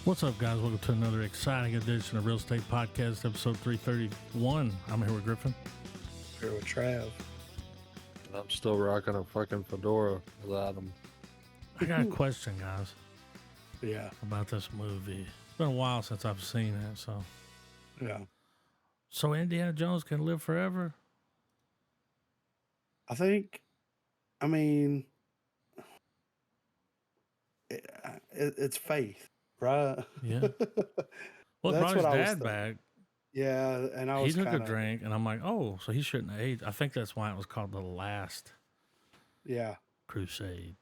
What's up, guys? Welcome to another exciting edition of Real Estate Podcast, episode 331. I'm here with Griffin. Here with Trav. I'm still rocking a fucking fedora without him. I got a question, guys, Yeah. about this movie. It's been a while since I've seen it, so. Yeah. So Indiana Jones can live forever? I mean, it's faith, right? Yeah. Well, it That's brought his what I was dad thinking. back. Yeah, and I He was took a kind of, drink, and I'm like, oh, so he shouldn't have aged. I think that's why it was called The Last yeah, Crusade.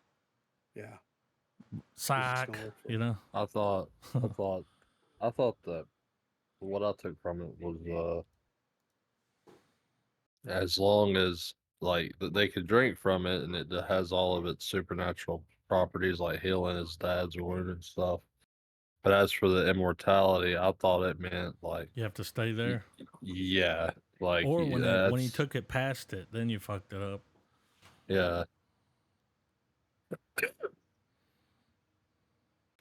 yeah. Psych, gonna live for you know? I thought that what I took from it was as long as like they could drink from it and it has all of its supernatural properties like healing his dad's wound and stuff. But as for the immortality, I thought it meant like You have to stay there. yeah, like Or when he that's took it past it, then you fucked it up. yeah,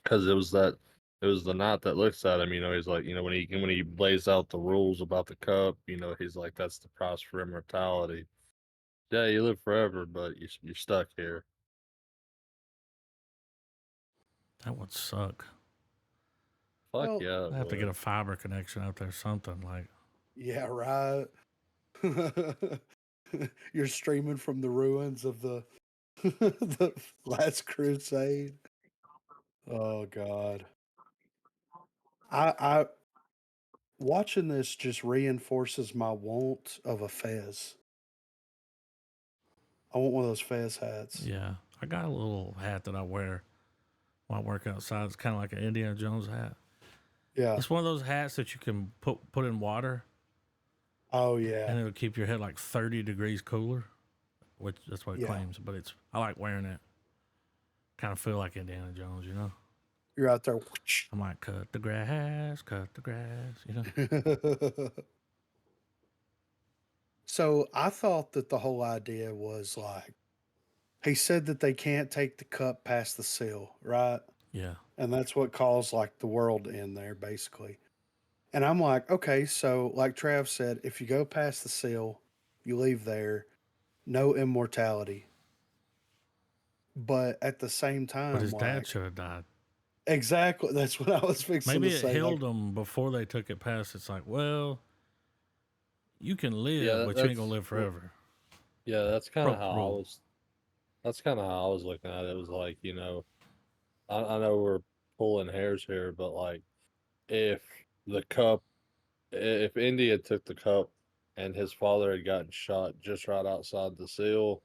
because it was the knight that looks at him. He's like, when he lays out the rules about the cup, he's like, that's the price for immortality. Yeah, you live forever, but you're stuck here. That would suck. Fuck Well, yeah, I have to get but a fiber connection out there, something like. yeah, right. You're streaming from the ruins of the the last crusade. Oh God. I watching this just reinforces my want of a fez. I want one of those fez hats. Yeah, I got a little hat that I wear while I work outside. It's kind of like an Indiana Jones hat. Yeah. It's one of those hats that you can put in water, Oh yeah. and it'll keep your head like 30 degrees cooler, which that's what it Yeah. claims. But I like wearing it. Kind of feel like Indiana Jones, you know. You're out there. I might cut the grass, you know. So I thought that the whole idea was like he said that they can't take the cup past the seal, right? Yeah, And that's what caused like the world to end there, basically. And I'm like, okay, so like Trav said, if you go past the seal, you leave there, no immortality. But at the same but time, his dad like should have died. exactly that's what I was fixing to Maybe it say. Like, healed him before they took it past. It's like, well, you can live, yeah, but you ain't gonna live forever. yeah, that's kind of Broke how the I rule. was. That's kind of how I was looking at it. It was like, I know we're pulling hairs here, but like, if the cup, if India took the cup, and his father had gotten shot just right outside the seal,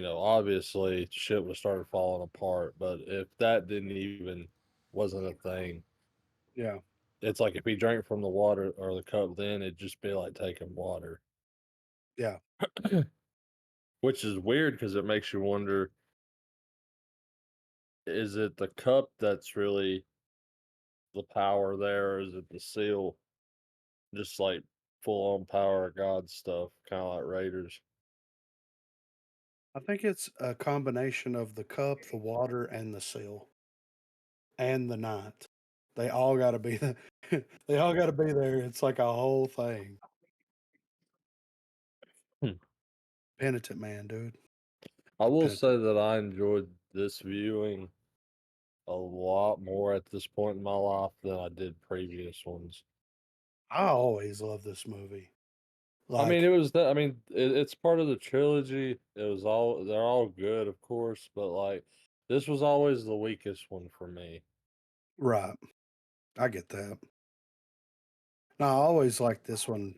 obviously shit would have started falling apart. But if that didn't even wasn't a thing, yeah, it's like if he drank from the water or the cup, then it'd just be like taking water, yeah. which is weird because it makes you wonder: is it the cup that's really the power there, or is it the seal, just like full on power of God stuff, kind of like Raiders? I think it's a combination of the cup, the water, and the seal, and the night. They all got to be there. They all got to be there. It's like a whole thing. Hmm. Penitent man, dude. I will Penitent. say that I enjoyed this viewing a lot more at this point in my life than I did previous ones. I always love this movie. I mean, Like, it's part of the trilogy. They're all good, of course, but like this was always the weakest one for me. right. I get that. No, I always liked this one.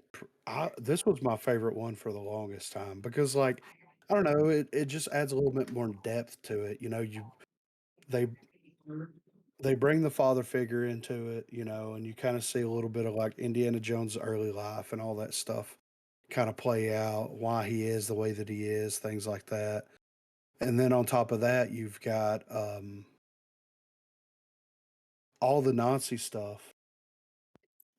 This was my favorite one for the longest time because, like, I don't know, it just adds a little bit more depth to it. They they bring the father figure into it, and you kind of see a little bit of like Indiana Jones' early life and all that stuff kind of play out, why he is the way that he is, things like that. And then on top of that, you've got all the Nazi stuff.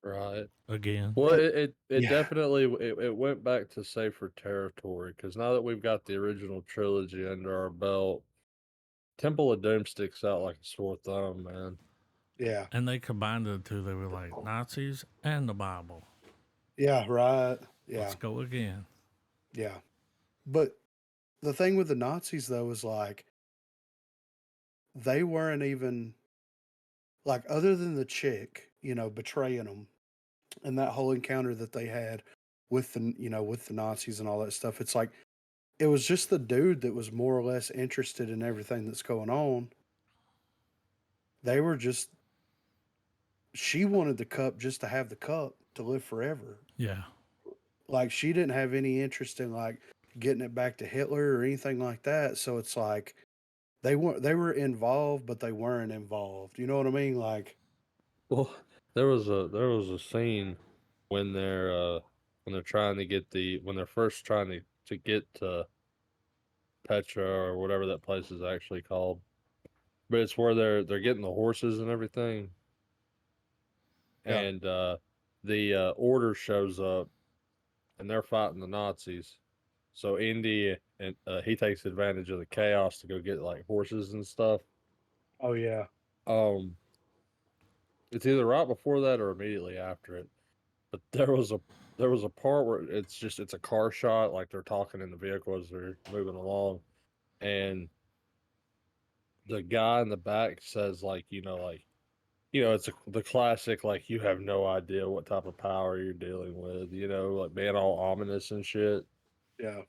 Right. Again. Well, And it yeah, definitely it went back to safer territory because now that we've got the original trilogy under our belt, Temple of Doom sticks out like a sore thumb, man. Yeah. And they combined the two. They were like Nazis and the Bible. Yeah, right. Let's Yeah. go again. Yeah. But the thing with the Nazis though is like they weren't even like other than the chick, betraying them and that whole encounter that they had with the Nazis and all that stuff. It's like it was just the dude that was more or less interested in everything that's going on. They were just she wanted the cup just to have the cup to live forever. Yeah. Like she didn't have any interest in like getting it back to Hitler or anything like that. So it's like they were involved, but they weren't involved. You know what I mean? Like, Well, there was a scene when they're trying to get when they're first trying to get to Petra or whatever that place is actually called. But it's where they're getting the horses and everything, yeah, and the order shows up and they're fighting the Nazis. So Indy and he takes advantage of the chaos to go get like horses and stuff. oh yeah, Um, it's either right before that or immediately after it. But there was a part where it's a car shot, like they're talking in the vehicle as they're moving along, and the guy in the back says it's the classic like you have no idea what type of power you're dealing with, like being all ominous and shit. yeah,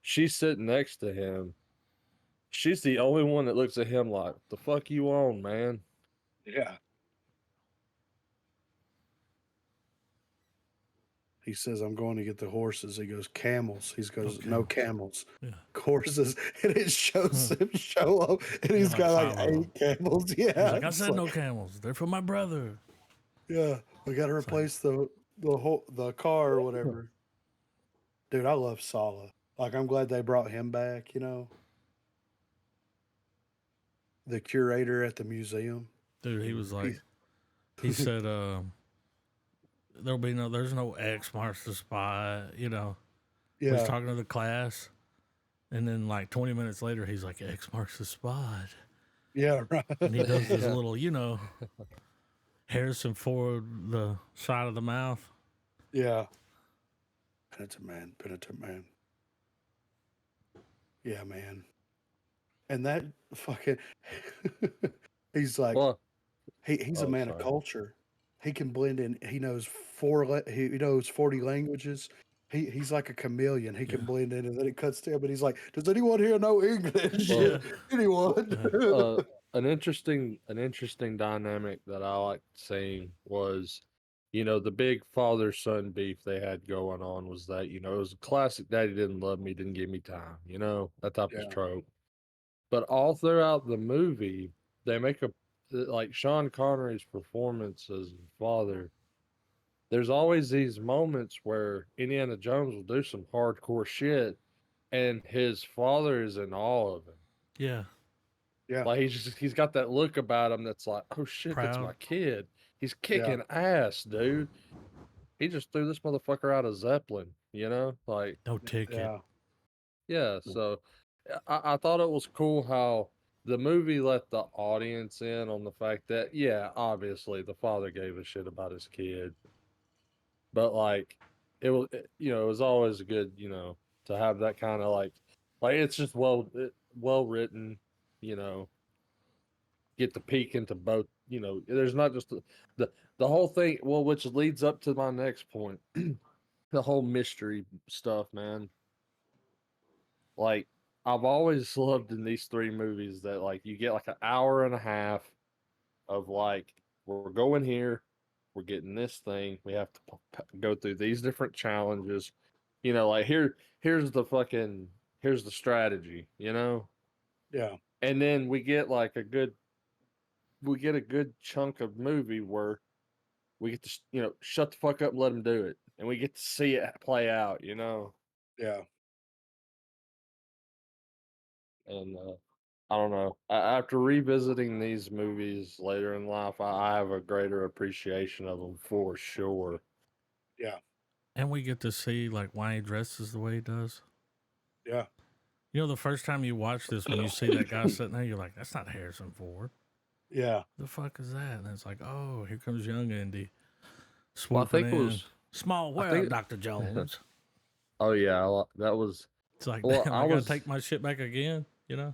She's sitting next to him. She's the only one that looks at him like, the fuck you on, man? yeah. He says, "I'm going to get the horses." He goes, "Camels." He goes, "No camels, Yeah. horses." And it shows him show up, and Yeah, he's like got like 5 of 'em. 8 camels. Yeah, He's like, I it's said no camels. They're for my brother. yeah. We got to It's like, replace the car or whatever. Dude, I love Sala. Like, I'm glad they brought him back. The curator at the museum. dude, he was like, He, he said, there's no X marks the spot. We was yeah, talking to the class, and then like 20 minutes later, he's like, X marks the spot. yeah, right. And he does this Yeah. little, Harrison Ford, the side of the mouth. Yeah. Penitent man, penitent man. Yeah, man. And that fucking he's like Well, he's a oh, man of sorry. culture. He can blend in. He knows he knows 40 languages. He's like a chameleon. He can Yeah. blend in, and then it cuts to him, and he's like, "Does anyone here know English? Well, Yeah. Anyone?" uh, an interesting dynamic that I liked seeing was, the big father son beef they had going on was that, it was a classic daddy didn't love me, didn't give me time, that type of Yeah, trope. But all throughout the movie, they make like Sean Connery's performance as his father. There's always these moments where Indiana Jones will do some hardcore shit, and his father is in awe of him. Yeah. yeah, Like he's got that look about him that's like, oh shit, that's Proud. my kid. He's yeah, kicking ass, dude. He just threw this motherfucker out of Zeppelin, Like, No ticket. yeah, yeah. So I thought it was cool how the movie let the audience in on the fact that, yeah, obviously the father gave a shit about his kid, but like it was always good, to have that kind of like it's just well written, you know, get to peek into both. There's not just the whole thing. Well, which leads up to my next point, the whole mystery stuff, man. Like I've always loved in these three movies that like you get like an hour and a half of like we're going here, we're getting this thing, we have to go through these different challenges. Like here's the strategy, yeah, and then we get a good chunk of movie where we get to shut the fuck up and let them do it, and we get to see it play out, yeah, and I don't know. After revisiting these movies later in life, I have a greater appreciation of them for sure. yeah, And we get to see like why he dresses the way he does. yeah, The first time you watch this, when you see that guy sitting there, you're like, that's not Harrison Ford. Yeah. The fuck is that? And it's like, oh, here comes young Indy Well, I swooping think it in. was. Small I world, think. Dr. Jones. Oh yeah, that was. It's like, Well, damn, I I gotta was. take my shit back again, you know?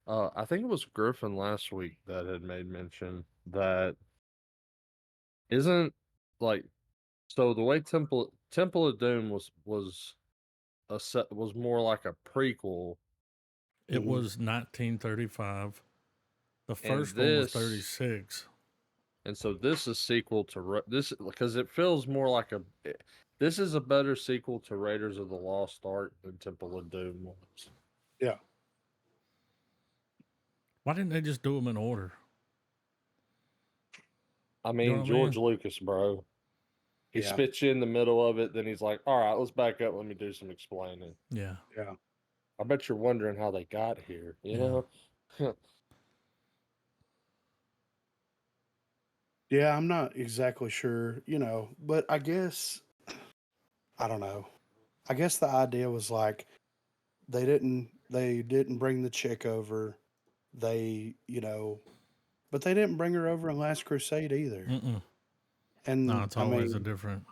I think it was Griffin last week that had made mention that isn't like so the way Temple of Doom was more like a prequel, It Hmm. was 1935. The and first one was this 36. and so this is sequel to this because it feels more like this is a better sequel to Raiders of the Lost Ark than Temple of Doom was. Yeah. Why didn't they just do them in order? I You know mean what I George mean? Lucas, bro. He Yeah. spits you in the middle of it, then he's like, "All right, let's back up. Let me do some explaining." Yeah, Yeah. I bet you're wondering how they got here. You yeah. know. Yeah. I'm not exactly sure, but I guess, I don't know. I guess the idea was like they didn't bring the chick over. They, but they didn't bring her over in Last Crusade either. Mm-mm. No, And it's I always a mean, different.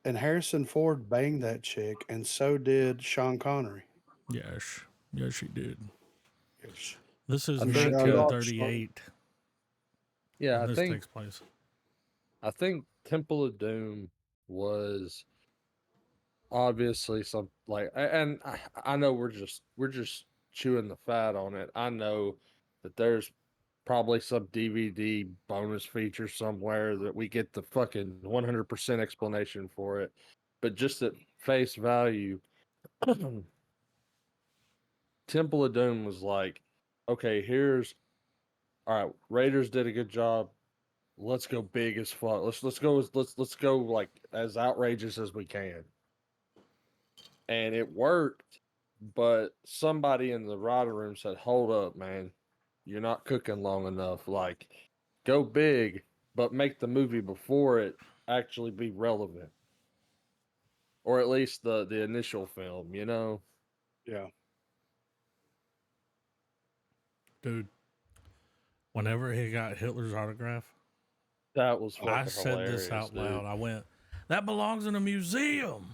and Harrison Ford banged that chick, and so did Sean Connery. Yes. Yes, she did. Yes. This is I You think shut up, Sean. 1938 yeah, when this takes place. I think Temple of Doom was obviously some like and I know we're just chewing the fat on it. I know that there's probably some DVD bonus feature somewhere that we get the fucking 100% explanation for it. But just at face value, Temple of Doom was like, okay, here's all right, Raiders did a good job. Let's go big as fuck. Let's go like as outrageous as we can. And it worked, but somebody in the writer room said, "Hold up, man. You're not cooking long enough. Like go big, but make the movie before it actually be relevant. Or at least the initial film, you know?" Yeah. Dude, whenever he got Hitler's autograph, That was I fucking said this hilarious, out dude. loud. I went, that belongs in a museum,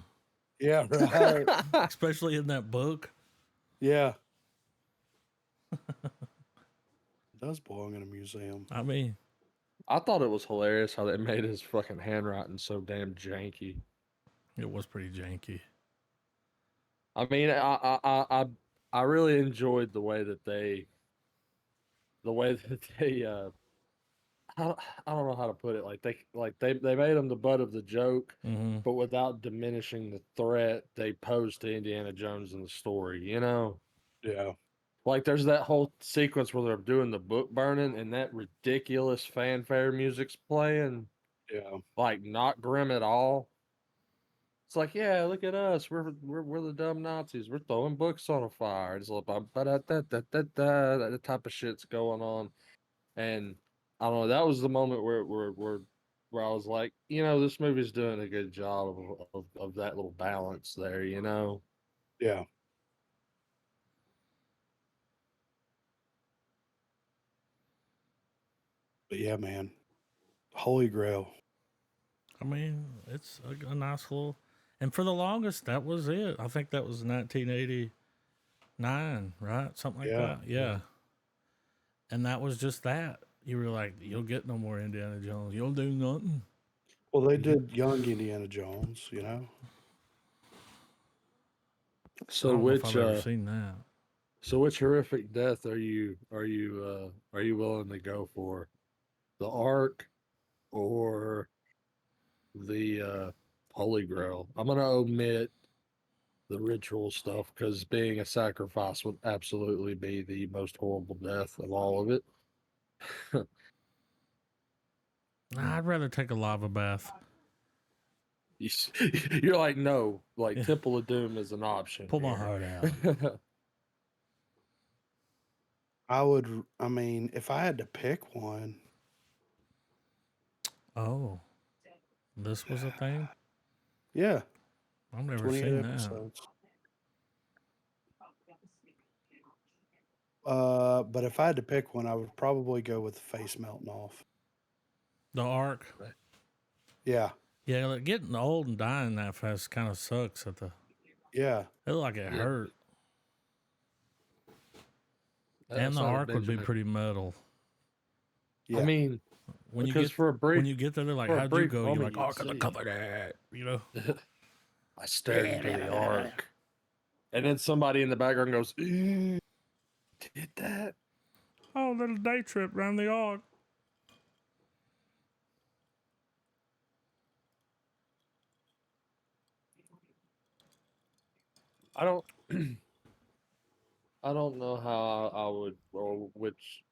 Yeah. Right. especially in that book. Yeah. It does belong in a museum. I mean, I thought it was hilarious how they made his fucking handwriting so damn janky. it was pretty janky. I mean, I really enjoyed the way that I don't know how to put it. They made him the butt of the joke, Mm-hmm. but without diminishing the threat they posed to Indiana Jones in the story. You know, Yeah. like there's that whole sequence where they're doing the book burning and that ridiculous fanfare music's playing, Yeah. like not grim at all. It's like, yeah, look at us. We're the dumb Nazis. We're throwing books on a fire. It's like that type of shit's going on. And I don't know, that was the moment where I was like, this movie's doing a good job of that little balance there, you know? Yeah. But yeah, man. Holy Grail. I mean, it's a nice little. And for the longest, that was it. I think that was 1989, right? Something like Yeah. that. Yeah. And that was just that. You were like, you'll get no more Indiana Jones. You'll do nothing. Well, they did young Indiana Jones, I So don't know if which I've ever seen that. so which horrific death are you willing to go for? The Ark or the Holy Grail? I'm gonna omit the ritual stuff because being a sacrifice would absolutely be the most horrible death of all of it. Nah, I'd rather take a lava bath. You're like, no, like Yeah. Temple of Doom is an option Pull my here. heart out. I mean, if I had to pick one, Oh, this was a thing? yeah, I've never 28 seen that. episodes. But if I had to pick one, I would probably go with the face melting off. The arc. Yeah, Yeah, like getting old and dying that fast kind of sucks. yeah, It looked like it Yeah. hurt, and That's the not a arc would be Benjamin. pretty metal. I yeah. mean, When you because get for a brief when you get there, they're like, for a "How'd you brief go?" You're moment like, "Oh, you'd I could see. cover that," you know. I stared into the arc, and then somebody in the background goes, "Did that?" Oh, little day trip around the arc. I don't. I don't know how I would or which.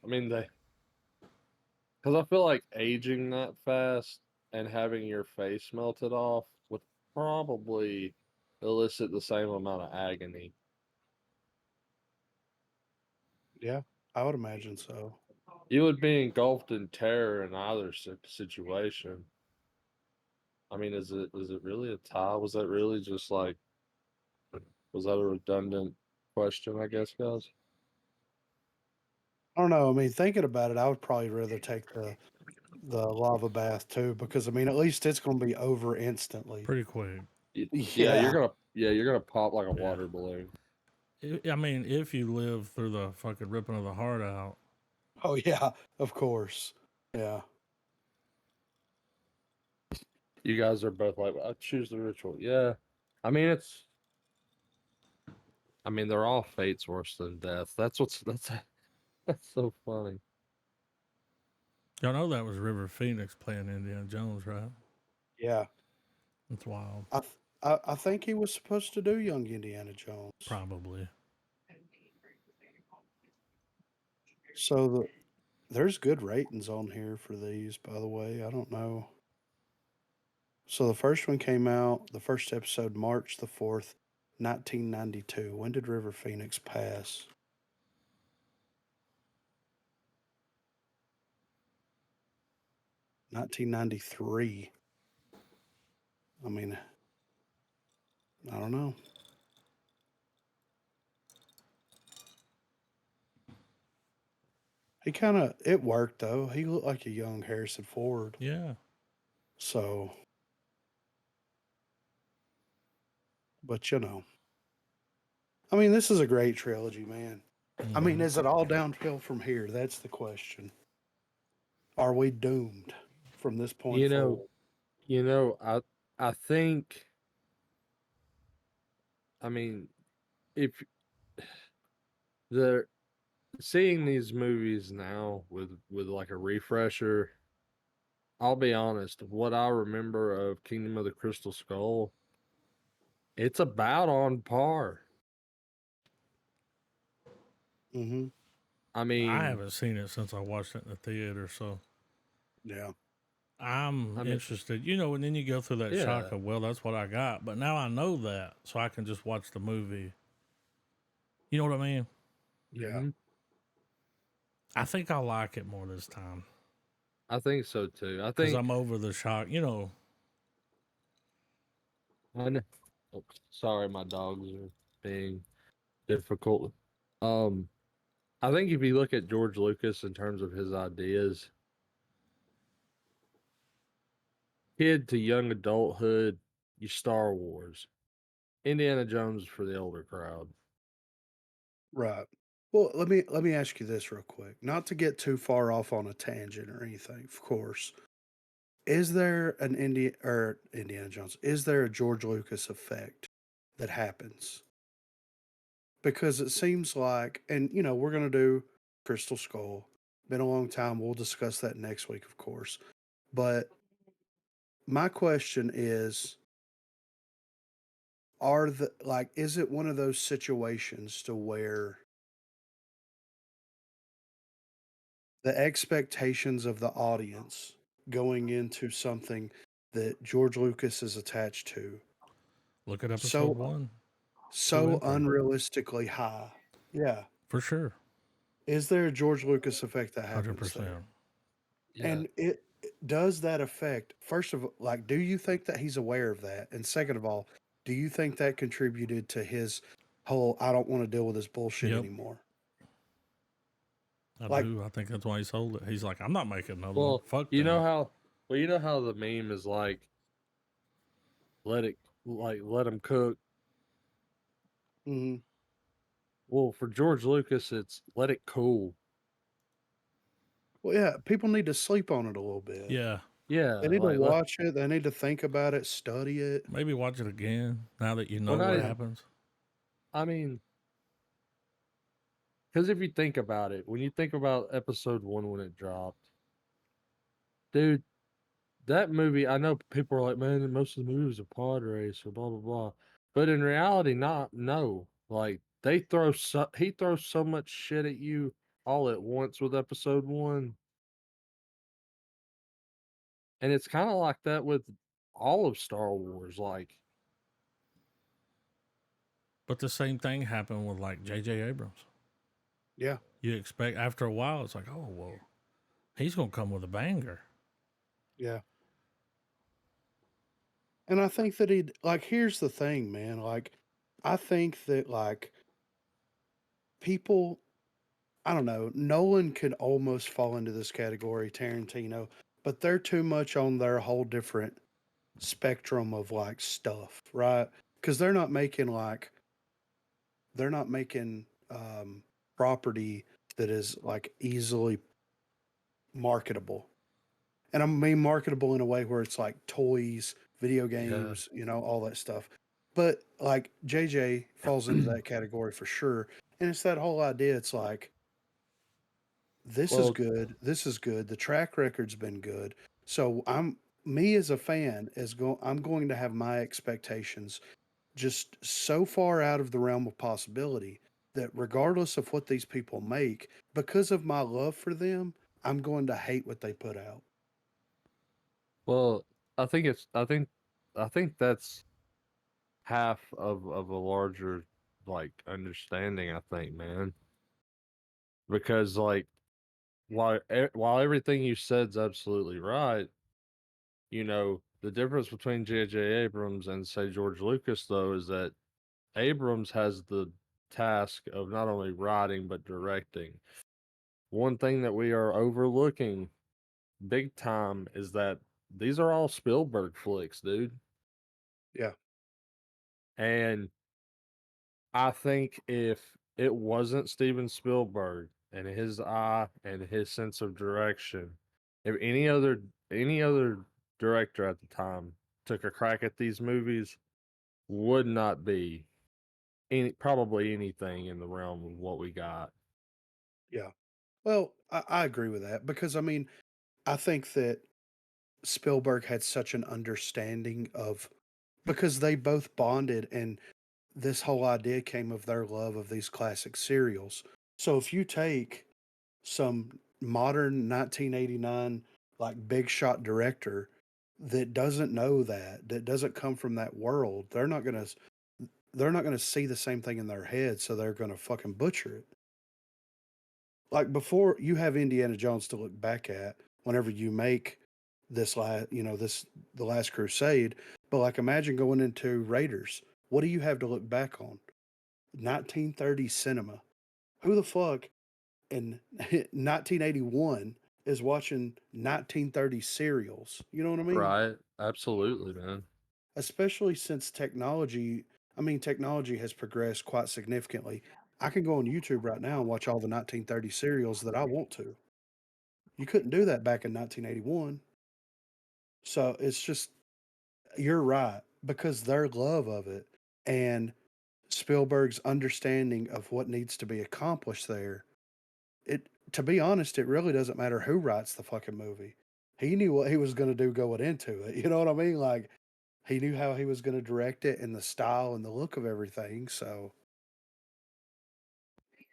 I mean, they because I feel like aging that fast and having your face melted off would probably elicit the same amount of agony. Yeah, I would imagine so. You would be engulfed in terror in either situation. I mean, is it really a tie? Was that really just like was that a redundant question? I guess, guys. I don't know. I mean, thinking about it, I would probably rather take the lava bath too, because I mean, at least it's going to be over instantly. Pretty quick. Yeah, Yeah. you're gonna pop like a Yeah. water balloon. I mean, if you live through the fucking ripping of the heart out, Oh yeah, of course. Yeah. You guys are both like, I choose the ritual. Yeah, I mean it's. I mean they're all fates worse than death. That's that's so funny. y'all know that was River Phoenix playing Indiana Jones, right? Yeah. That's wild. I think he was supposed to do Young Indiana Jones. Probably. So there's good ratings on here for these, by the way. I don't know. So the first one came out, the first episode, March the 4th, 1992. When did River Phoenix pass? $1993. I mean, I don't know. It worked though. He looked like a young Harrison Ford. Yeah. So, but you know, I mean, this is a great trilogy, man. I mean, Mhm. is it all downhill from here? That's the question. Are we doomed from this point You know, forward? you know, I think. I mean, if the seeing these movies now with like a refresher, I'll be honest. What I remember of Kingdom of the Crystal Skull, it's about on par. Mm-hmm. I I mean, haven't seen it since I watched it in the theater, so Yeah. I'm I mean, interested. You know, and then you go through that shock yeah. of, well, that's what I got. But now I know that, so I can just watch the movie. You know what I mean? Yeah. Hmm. I think I like it more this time I think so too. I because think I'm over the shock. You know, I know. Oh, sorry, my dogs are being difficult. Um, I think if you look at George Lucas in terms of his ideas, kid to young adulthood, you Star Wars, Indiana Jones for the older crowd. Right. Well, let me ask you this real quick. Not to get too far off on a tangent or anything, of course. Is there an Indiana Jones? Is there a George Lucas effect that happens? Because it seems like, and we're gonna do Crystal Skull. Been a long time. We'll discuss that next week, of course. But my question is, is it one of those situations to where the expectations of the audience going into something that George Lucas is attached to look at episode so one, two, so and three unrealistically high? Yeah. for sure, Is there a George Lucas effect that hundred happens there? percent. Yeah. And it does that affect, first of all, like, do you think that he's aware of that? And second of all, do you think that contributed to his whole I don't want to deal with this bullshit Yep, anymore? I Like, do. I think that's why he sold it. He's like, I'm not making another one. Well, Fuck you know that. how you know how the meme is like let him cook. mhm. Well, for George Lucas, it's let it cool. Well, yeah, people need to sleep on it a little bit. Yeah. Yeah, They need to like watch it. They need to think about it, study it. Maybe watch it again now that you know well, not what even. happens. I mean, because if you think about it, when you think about episode 1 when it dropped, dude, that movie. I know people are like, man, most of the movies are pod race or blah blah blah, but in reality, not no. Like he throws so much shit at you all at once with episode 1. And it's kind of like that with all of Star Wars. Like, But the same thing happened with like J.J. Abrams. Yeah, You expect after a while, it's like, oh, well, he's going to come with a banger. yeah. And I think that here's the thing, man. Like, I think that, like, people, I don't know, Nolan could almost fall into this category, Tarantino, but they're too much on their whole different spectrum of, like, stuff, right? Because they're not making property that is, like, easily marketable. And I mean marketable in a way where it's like toys, video yeah. games, all that stuff. But like JJ falls into that category for sure. And it's that whole idea. It's like, this is Well, good. This is good. The track record's been good. So me as a fan I'm going to have my expectations just so far out of the realm of possibility that regardless of what these people make, because of my love for them, I'm going to hate what they put out. well, I think I think that's half of a larger like understanding. I think, man, because like while everything you said's absolutely right, the difference between J.J. Abrams and say George Lucas though is that Abrams has the task of not only writing but directing. One thing that we are overlooking big time is that these are all Spielberg flicks, dude. Yeah. And I think if it wasn't Steven Spielberg and his eye and his sense of direction, if any other director at the time took a crack at these movies, would not be probably anything in the realm of what we got. Yeah. Well, I agree with that because I mean, I think that Spielberg had such an understanding of because they both bonded and this whole idea came of their love of these classic serials. So if you take some modern 1989 like big shot director that doesn't know that doesn't come from that world, they're not going to see the same thing in their head, so they're going to fucking butcher it. Like before you have Indiana Jones to look back at whenever you make this the last crusade, but like imagine going into Raiders. What do you have to look back on? 1930 cinema. Who the fuck in 1981 is watching 1930 serials? You know what I mean? Right? Absolutely, man. Especially since technology has progressed quite significantly. I can go on YouTube right now and watch all the 1930 serials that I want to. You couldn't do that back in 1981. So it's just, you're right, because their love of it and Spielberg's understanding of what needs to be accomplished there. To be honest, it really doesn't matter who writes the fucking movie. He knew what he was going to do going into it. You know what I mean? Like he knew how he was going to direct it and the style and the look of everything. So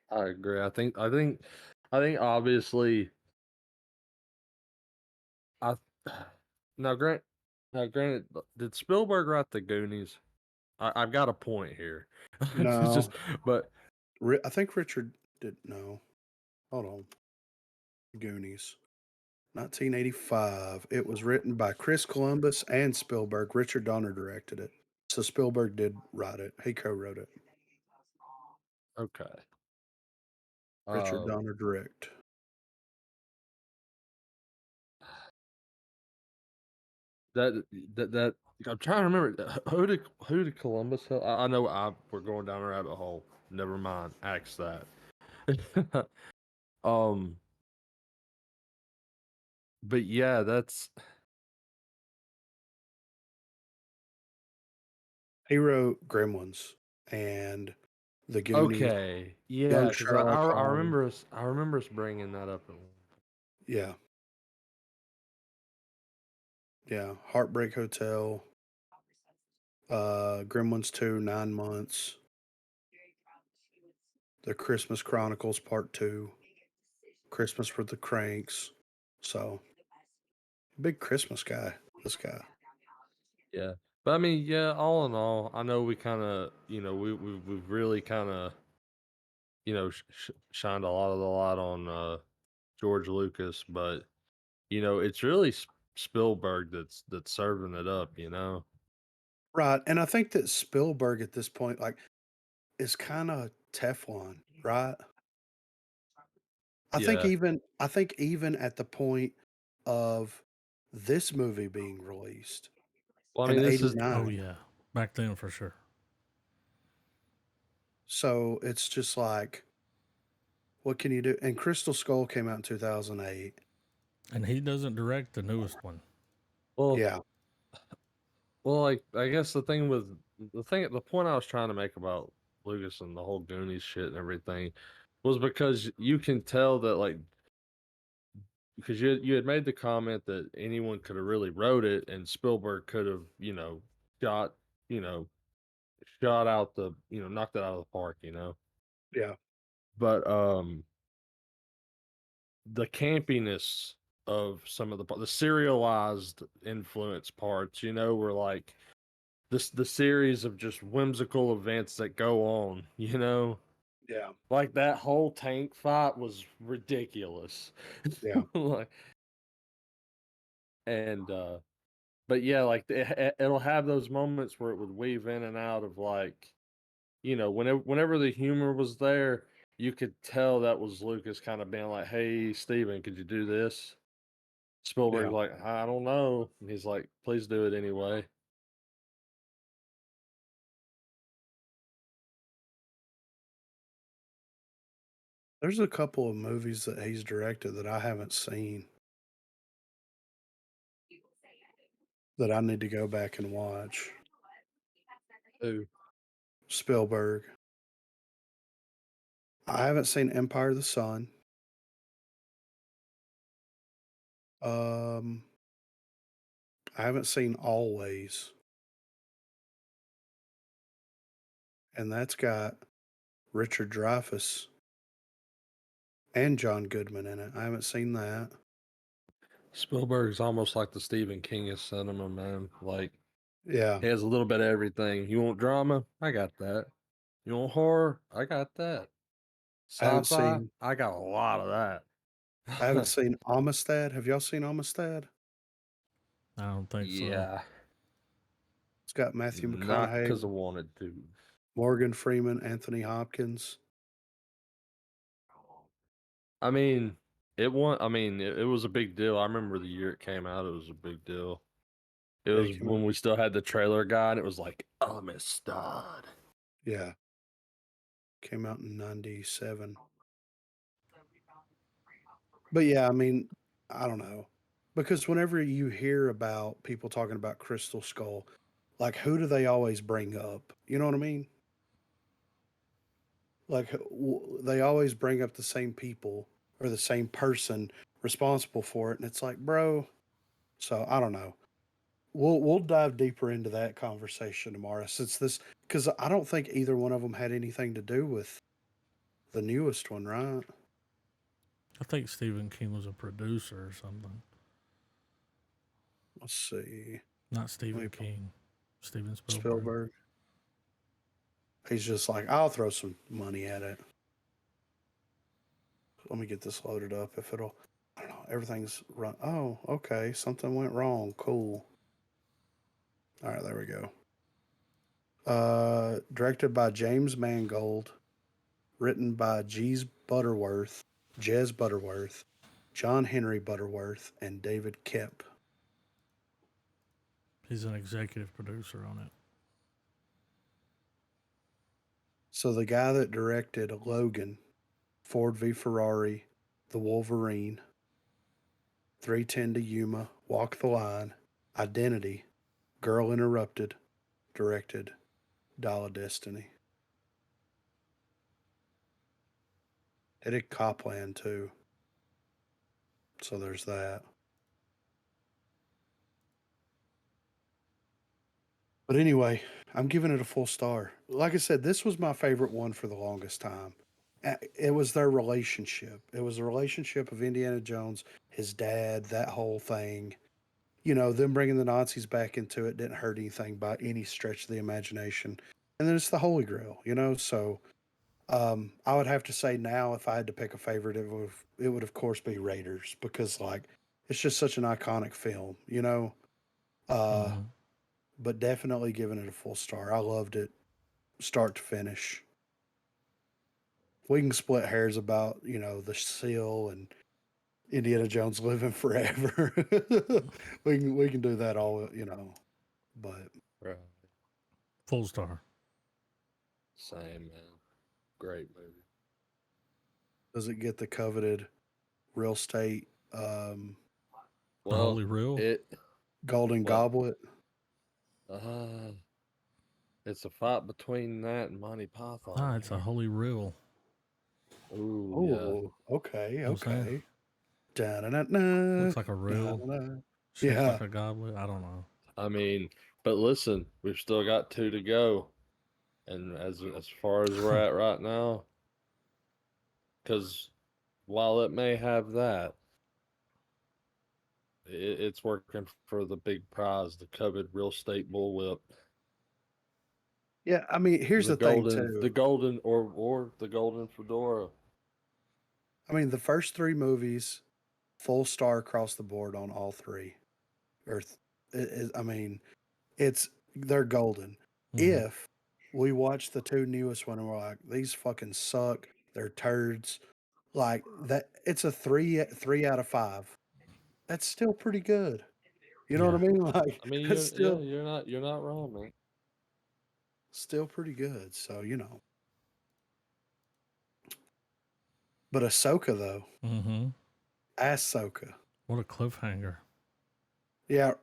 I agree. I think obviously I now granted, did Spielberg write the Goonies? I've got a point here. It's no, just, but I think Richard did. No, hold on. Goonies. 1985. It was written by Chris Columbus and Spielberg. Richard Donner directed it. So Spielberg did write it. He co-wrote it. okay. Richard Um, Donner direct. that I'm trying to remember who did Columbus help? I know we're going down a rabbit hole. Never mind. Axe that. um, but yeah, that's He wrote Gremlins and The Goonies, okay. Yeah, Young because Sherlock I Holmes. remember I remember us bringing that up. Yeah, yeah. Heartbreak Hotel, Gremlins 2, 9 Months, The Christmas Chronicles Part 2, Christmas with the Cranks. So, big Christmas guy, this guy. Yeah, but I mean, yeah. All in all, I know we kind of, we've really kind of, shined a lot of the light on George Lucas, but it's really Spielberg that's serving it up. Right. And I think that Spielberg at this point, like, is kind of Teflon, right? Yeah. I think even at the point of this movie being released Well, I in mean, this is Oh 89. yeah, back then for sure. So it's just like, what can you do? And Crystal Skull came out in 2008. And he doesn't direct the newest one. well, Yeah. like I guess the point I was trying to make about Lucas and the whole Goonies shit and everything was because you can tell that like because you had made the comment that anyone could have really wrote it and Spielberg could have shot you know shot out the knocked it out of the park. Yeah. But the campiness of some of the serialized influence parts were like the series of just whimsical events that go on. Yeah. Like that whole tank fight was ridiculous. Yeah. Like, and but yeah, like it'll have those moments where it would weave in and out of like whenever the humor was there, you could tell that was Lucas kind of being like, "Hey, Steven, could you do this?" Spielberg's Yeah. like, "I don't know." And he's like, "Please do it anyway." There's a couple of movies that he's directed that I haven't seen that I need to go back and watch. Ooh. Spielberg. I haven't seen Empire of the Sun. Um, I haven't seen Always, and that's got Richard Dreyfuss and John Goodman in it. I haven't seen that. Spielberg's almost like the Stephen King of cinema, man. Like Yeah, he has a little bit of everything. You want drama? I got that. You want horror? I got that. I haven't Sci-fi? seen I got a lot of I haven't that. seen Amistad. Have y'all seen Amistad? I don't think so. Yeah, It's got Matthew not because I McConaughey, wanted to. Morgan Freeman, Anthony Hopkins. I mean, it was a big deal. I remember the year it came out. It was a big deal. It Yeah, was when we still had the trailer guy, and it was like, Amistad. yeah, came out in '97. But yeah, I mean, I don't know. Because whenever you hear about people talking about Crystal Skull, like who do they always bring up? You know what I mean? Like they always bring up the same people or the same person responsible for it, and it's like, bro. So I don't know. We'll dive deeper into that conversation tomorrow, since this because I don't think either one of them had anything to do with the newest one, right? I think Stephen King was a producer or something. Let's see. Not Let me Stephen King. Steven Spielberg. Spielberg. He's just like, I'll throw some money at it. Let me get this loaded up. If it'll, I don't know. Everything's run. Oh, okay. Something went wrong. Cool. All right, there we go. Directed by James Mangold, written by Jez Butterworth, John Henry Butterworth, and David Kemp. He's an executive producer on it. So the guy that directed Logan, Ford v Ferrari, The Wolverine, 310 to Yuma, Walk the Line, Identity, Girl Interrupted, directed Dial of Destiny. It did Copland too. So there's that. But anyway, I'm giving it a full star. Like I said, this was my favorite one for the longest time. It was their relationship. It was the relationship of Indiana Jones, his dad, that whole thing. You know, them bringing the Nazis back into it didn't hurt anything by any stretch of the imagination. And then it's the Holy Grail, you know? So I would have to say now, if I had to pick a favorite, it would of course be Raiders because, like, it's just such an iconic film, you know? Uh, Mm-hmm. but definitely giving it a full star. I loved it start to finish. We can split hairs about, you know, the seal and Indiana Jones living forever. we can do that all, you know. But Right. Full star. Same, man. Great movie. does it get the coveted real estate The Well, Holy Reel. it golden well, goblet? it's a fight between that and Monty Python. Ah, it's a Holy Reel. Ooh, yeah. Oh, okay, I'm saying okay. Da-na-na-na, looks like a reel da-na-na. shaped Yeah. like a goblet. I don't know. I mean, but listen, we've still got 2 to go, and as far as we're at right now, because while it may have that, it's working for the big prize, the coveted real estate bullwhip, Yeah, I mean, here's the thing the too. golden or the golden fedora. I mean, the first three movies, full star across the board on all three. Or, I mean, they're golden. Mm-hmm. If we watch the two newest one and we're like, these fucking suck, they're turds, like that, it's a three out of five. That's still pretty good. You know what I Yeah. mean? Like I mean, that's you're not wrong, man. still pretty good. So you know, but Ahsoka though, Mm-hmm. Ahsoka. What a cliffhanger. Yeah,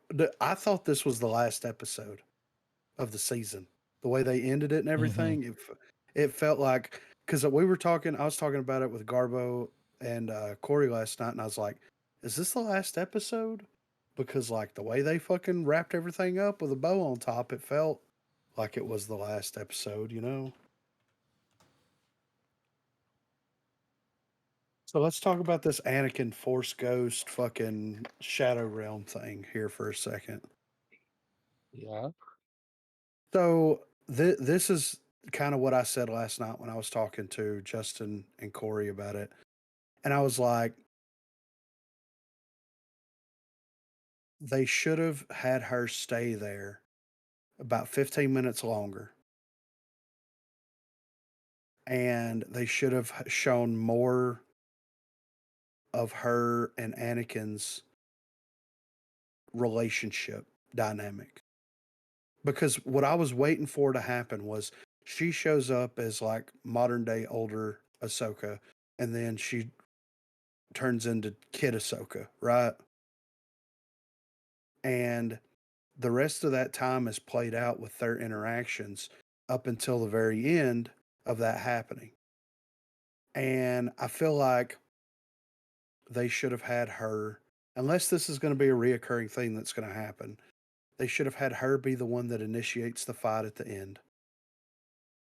I thought this was the last episode of the season. The way they ended it and Mm-hmm. everything, it felt like because we were talking, I was talking about it with Garbo and Corey last night, and I was like, "Is this the last episode?" Because like the way they fucking wrapped everything up with a bow on top, it felt like it was the last episode, you know. So let's talk about this Anakin Force Ghost fucking Shadow Realm thing here for a second. Yeah. So this is kind of what I said last night when I was talking to Justin and Corey about it. And I was like, they should have had her stay there about 15 minutes longer. And they should have shown more of her and Anakin's relationship dynamic. Because what I was waiting for to happen was she shows up as like modern day older Ahsoka, and then she turns into Kid Ahsoka, right? And the rest of that time is played out with their interactions up until the very end of that happening. And I feel like they should have had her, unless this is going to be a reoccurring thing that's going to happen, they should have had her be the one that initiates the fight at the end.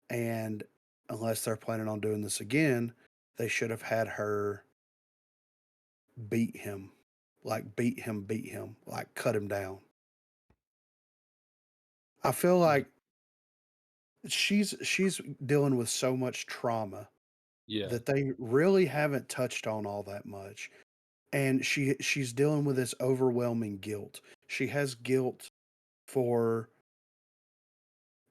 And unless they're planning on doing this again, they should have had her beat him, like beat him, like cut him down. I feel like she's dealing with so much trauma Yeah. that they really haven't touched on all that much. And she's dealing with this overwhelming guilt. She has guilt for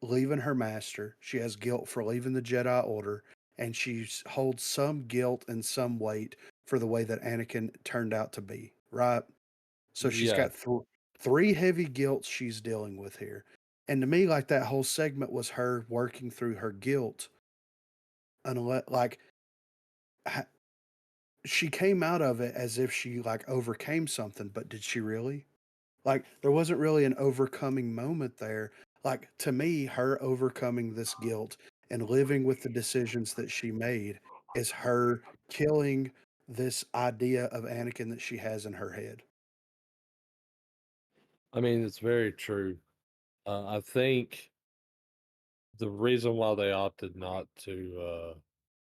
leaving her master. She has guilt for leaving the Jedi Order, and she holds some guilt and some weight for the way that Anakin turned out to be. Right. So she's Yeah. got 3 heavy guilts she's dealing with here. And to me, like, that whole segment was her working through her guilt, unless like she came out of it as if she like overcame something, but did she really? Like, there wasn't really an overcoming moment there. Like, to me, her overcoming this guilt and living with the decisions that she made is her killing this idea of Anakin that she has in her head. I mean, it's very true. I think the reason why they opted not to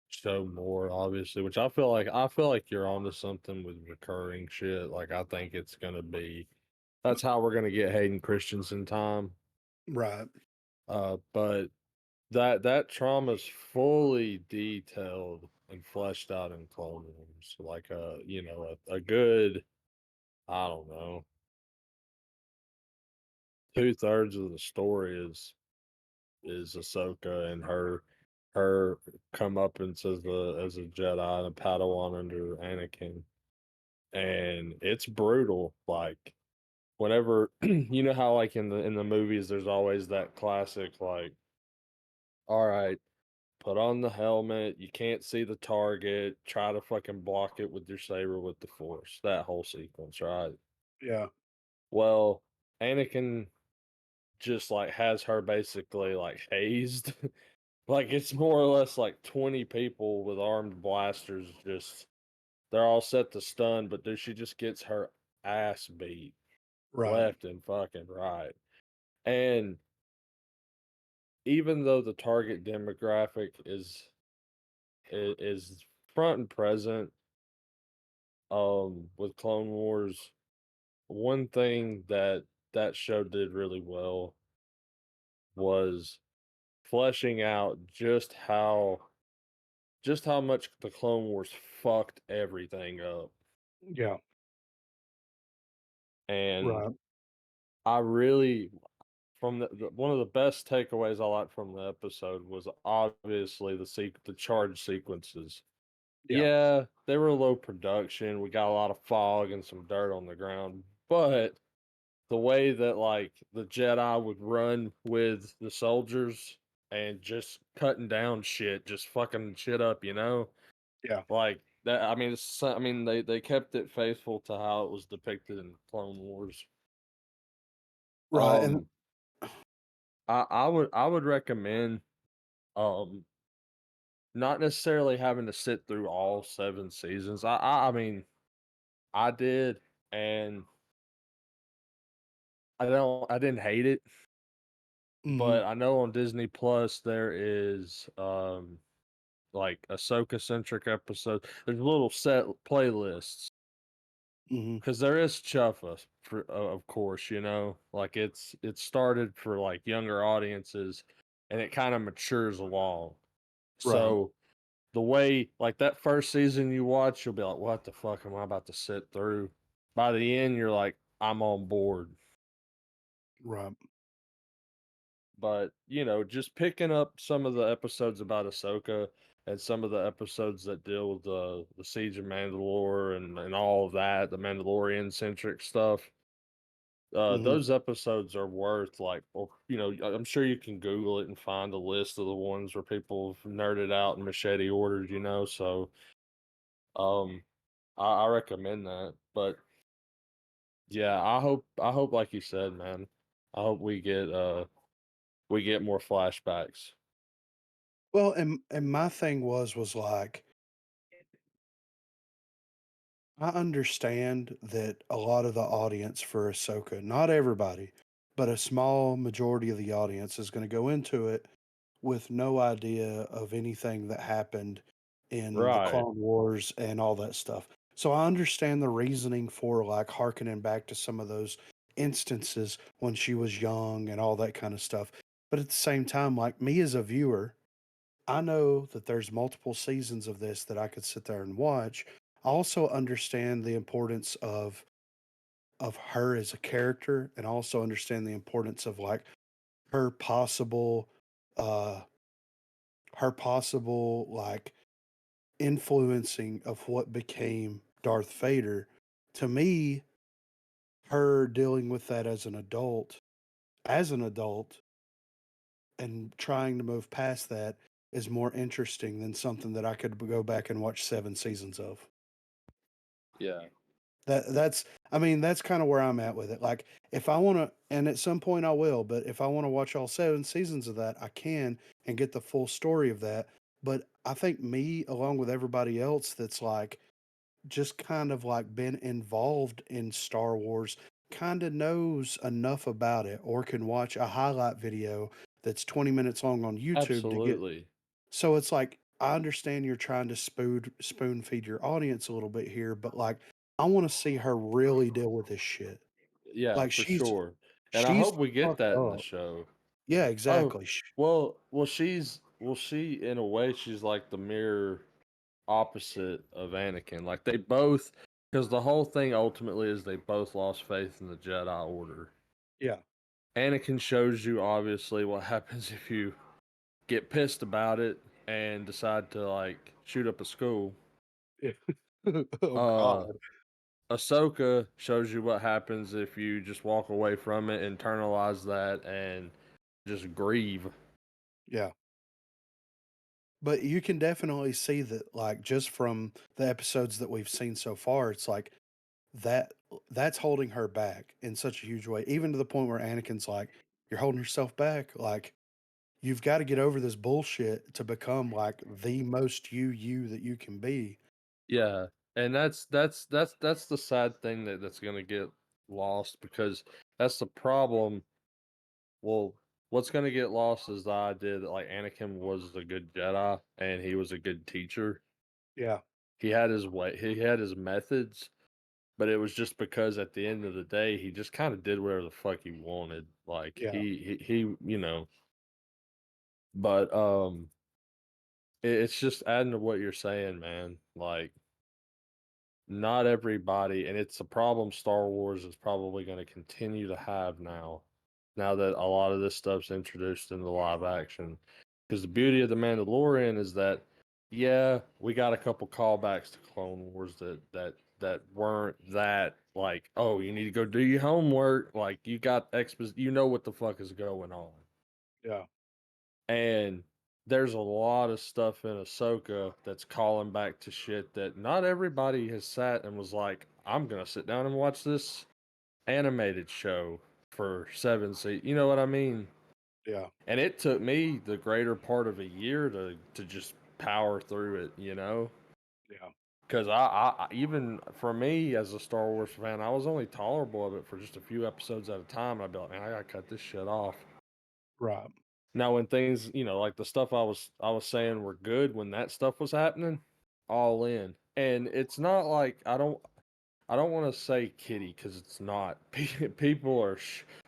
show more, obviously, which I feel like you're onto something with recurring shit. Like I think it's gonna be that's how we're gonna get Hayden Christensen time. Right. But that trauma's fully detailed and fleshed out in Clone Wars. Like a good, I don't know, 2/3 of the story is Ahsoka and her come up as a Jedi and a Padawan under Anakin. And it's brutal. Like whenever you know how like in the movies there's always that classic like, all right, put on the helmet, you can't see the target, try to fucking block it with your saber with the force. That whole sequence, right? Yeah. Well, Anakin just like has her basically like hazed. Like it's more or less like 20 people with armed blasters just they're all set to stun, but dude, she just gets her ass beat Right. left and fucking right. And even though the target demographic is front and present with Clone Wars, one thing that show did really well was fleshing out just how much the Clone Wars fucked everything up. Yeah. And Right. I really from one of the best takeaways I liked from the episode was obviously the charge sequences. Yeah. Yeah, they were low production. We got a lot of fog and some dirt on the ground, but the way that like the Jedi would run with the soldiers and just cutting down shit, just fucking shit up, Yeah. like that. I mean, they kept it faithful to how it was depicted in Clone Wars. Right. And Um, I would recommend um not necessarily having to sit through all 7 seasons. I mean I did, and I didn't hate it, mhm, but I know on Disney Plus there is like Ahsoka centric episodes. There's little set playlists mhm. because there is Chuffa for of course, like it's started for like younger audiences, and it kind of matures along. Right. So the way like that first season you watch, you'll be like, "What the fuck am I about to sit through?" By the end, you're like, "I'm on board." Right. But just picking up some of the episodes about Ahsoka and some of the episodes that deal with the Siege of Mandalore and all of that, the Mandalorian centric stuff. Mhm. Those episodes are worth like, well, I'm sure you can Google it and find a list of the ones where people have nerded out in machete orders. So um, I recommend that. But yeah, I hope like you said, man, I hope we get more flashbacks. Well, and my thing was like, I understand that a lot of the audience for Ahsoka, not everybody, but a small majority of the audience is gonna go into it with no idea of anything that happened in the Right. Clone Wars and all that stuff. So I understand the reasoning for like harkening back to some of those instances when she was young and all that kind of stuff. But at the same time, like me as a viewer, I know that there's multiple seasons of this that I could sit there and watch. I also understand the importance of her as a character and also understand the importance of like her possible uh her possible like influencing of what became Darth Vader. To me, her dealing with that as an adult and trying to move past that is more interesting than something that I could go back and watch 7 seasons of. Yeah, That's I mean, that's kinda where I'm at with it. Like, if I wanna and at some point I will, but if I wanna watch all 7 seasons of that, I can and get the full story of that. But I think me, along with everybody else that's, like, just kind of, like, been involved in Star Wars, kinda knows enough about it or can watch a highlight video that's 20 minutes long on YouTube to get absolutely. so it's like, I understand you're trying to spoon feed your audience a little bit here, but, like, I wanna see her really deal with this shit. Yeah, Like, for she's sure. And I she's hope we get fucked that in the up. show. Yeah, Oh, exactly. she in a way she's like the mirror opposite of Anakin. Like they both, because the whole thing ultimately is they both lost faith in the Jedi Order. Yeah. Anakin shows you obviously what happens if you get pissed about it and decide to like shoot up a school. Yeah. Oh Uh, god. Ahsoka shows you what happens if you just walk away from it, internalize that, and just grieve. Yeah. But you can definitely see that, like, just from the episodes that we've seen so far, it's like that that's holding her back in such a huge way, even to the point where Anakin's like, "You're holding yourself back, like, you've gotta get over this bullshit to become, like, the most you that you can be." Yeah, and that's the sad thing that's gonna get lost because that's the problem. Well, what's gonna get lost is the idea that like Anakin was a good Jedi and he was a good teacher. Yeah, He had his way, he had his methods, but it was just because at the end of the day he just kind of did whatever the fuck he wanted. Like yeah, he. But it's just adding to what you're saying, man. Like not everybody, and it's a problem Star Wars is probably going to continue to have now that a lot of this stuff's introduced into live action. Because the beauty of the Mandalorian is that, yeah, we got a couple callbacks to Clone Wars that weren't that like, oh, you need to go do your homework. Like you got you know what the fuck is going on. yeah, And there's a lot of stuff in Ahsoka that's calling back to shit that not everybody has sat and was like, I'm gonna sit down and watch this animated show for 7 seasons. You know what I mean? yeah, And it took me the greater part of a year to just power through it, you know? yeah, Because even for me as a Star Wars fan, I was only tolerable of it for just a few episodes at a time. I'd be like, man, I gotta cut this shit off. right, Now when things, like the stuff I was saying were good when that stuff was happening, all in. And it's not like I don't want to say kitty because it's not. People are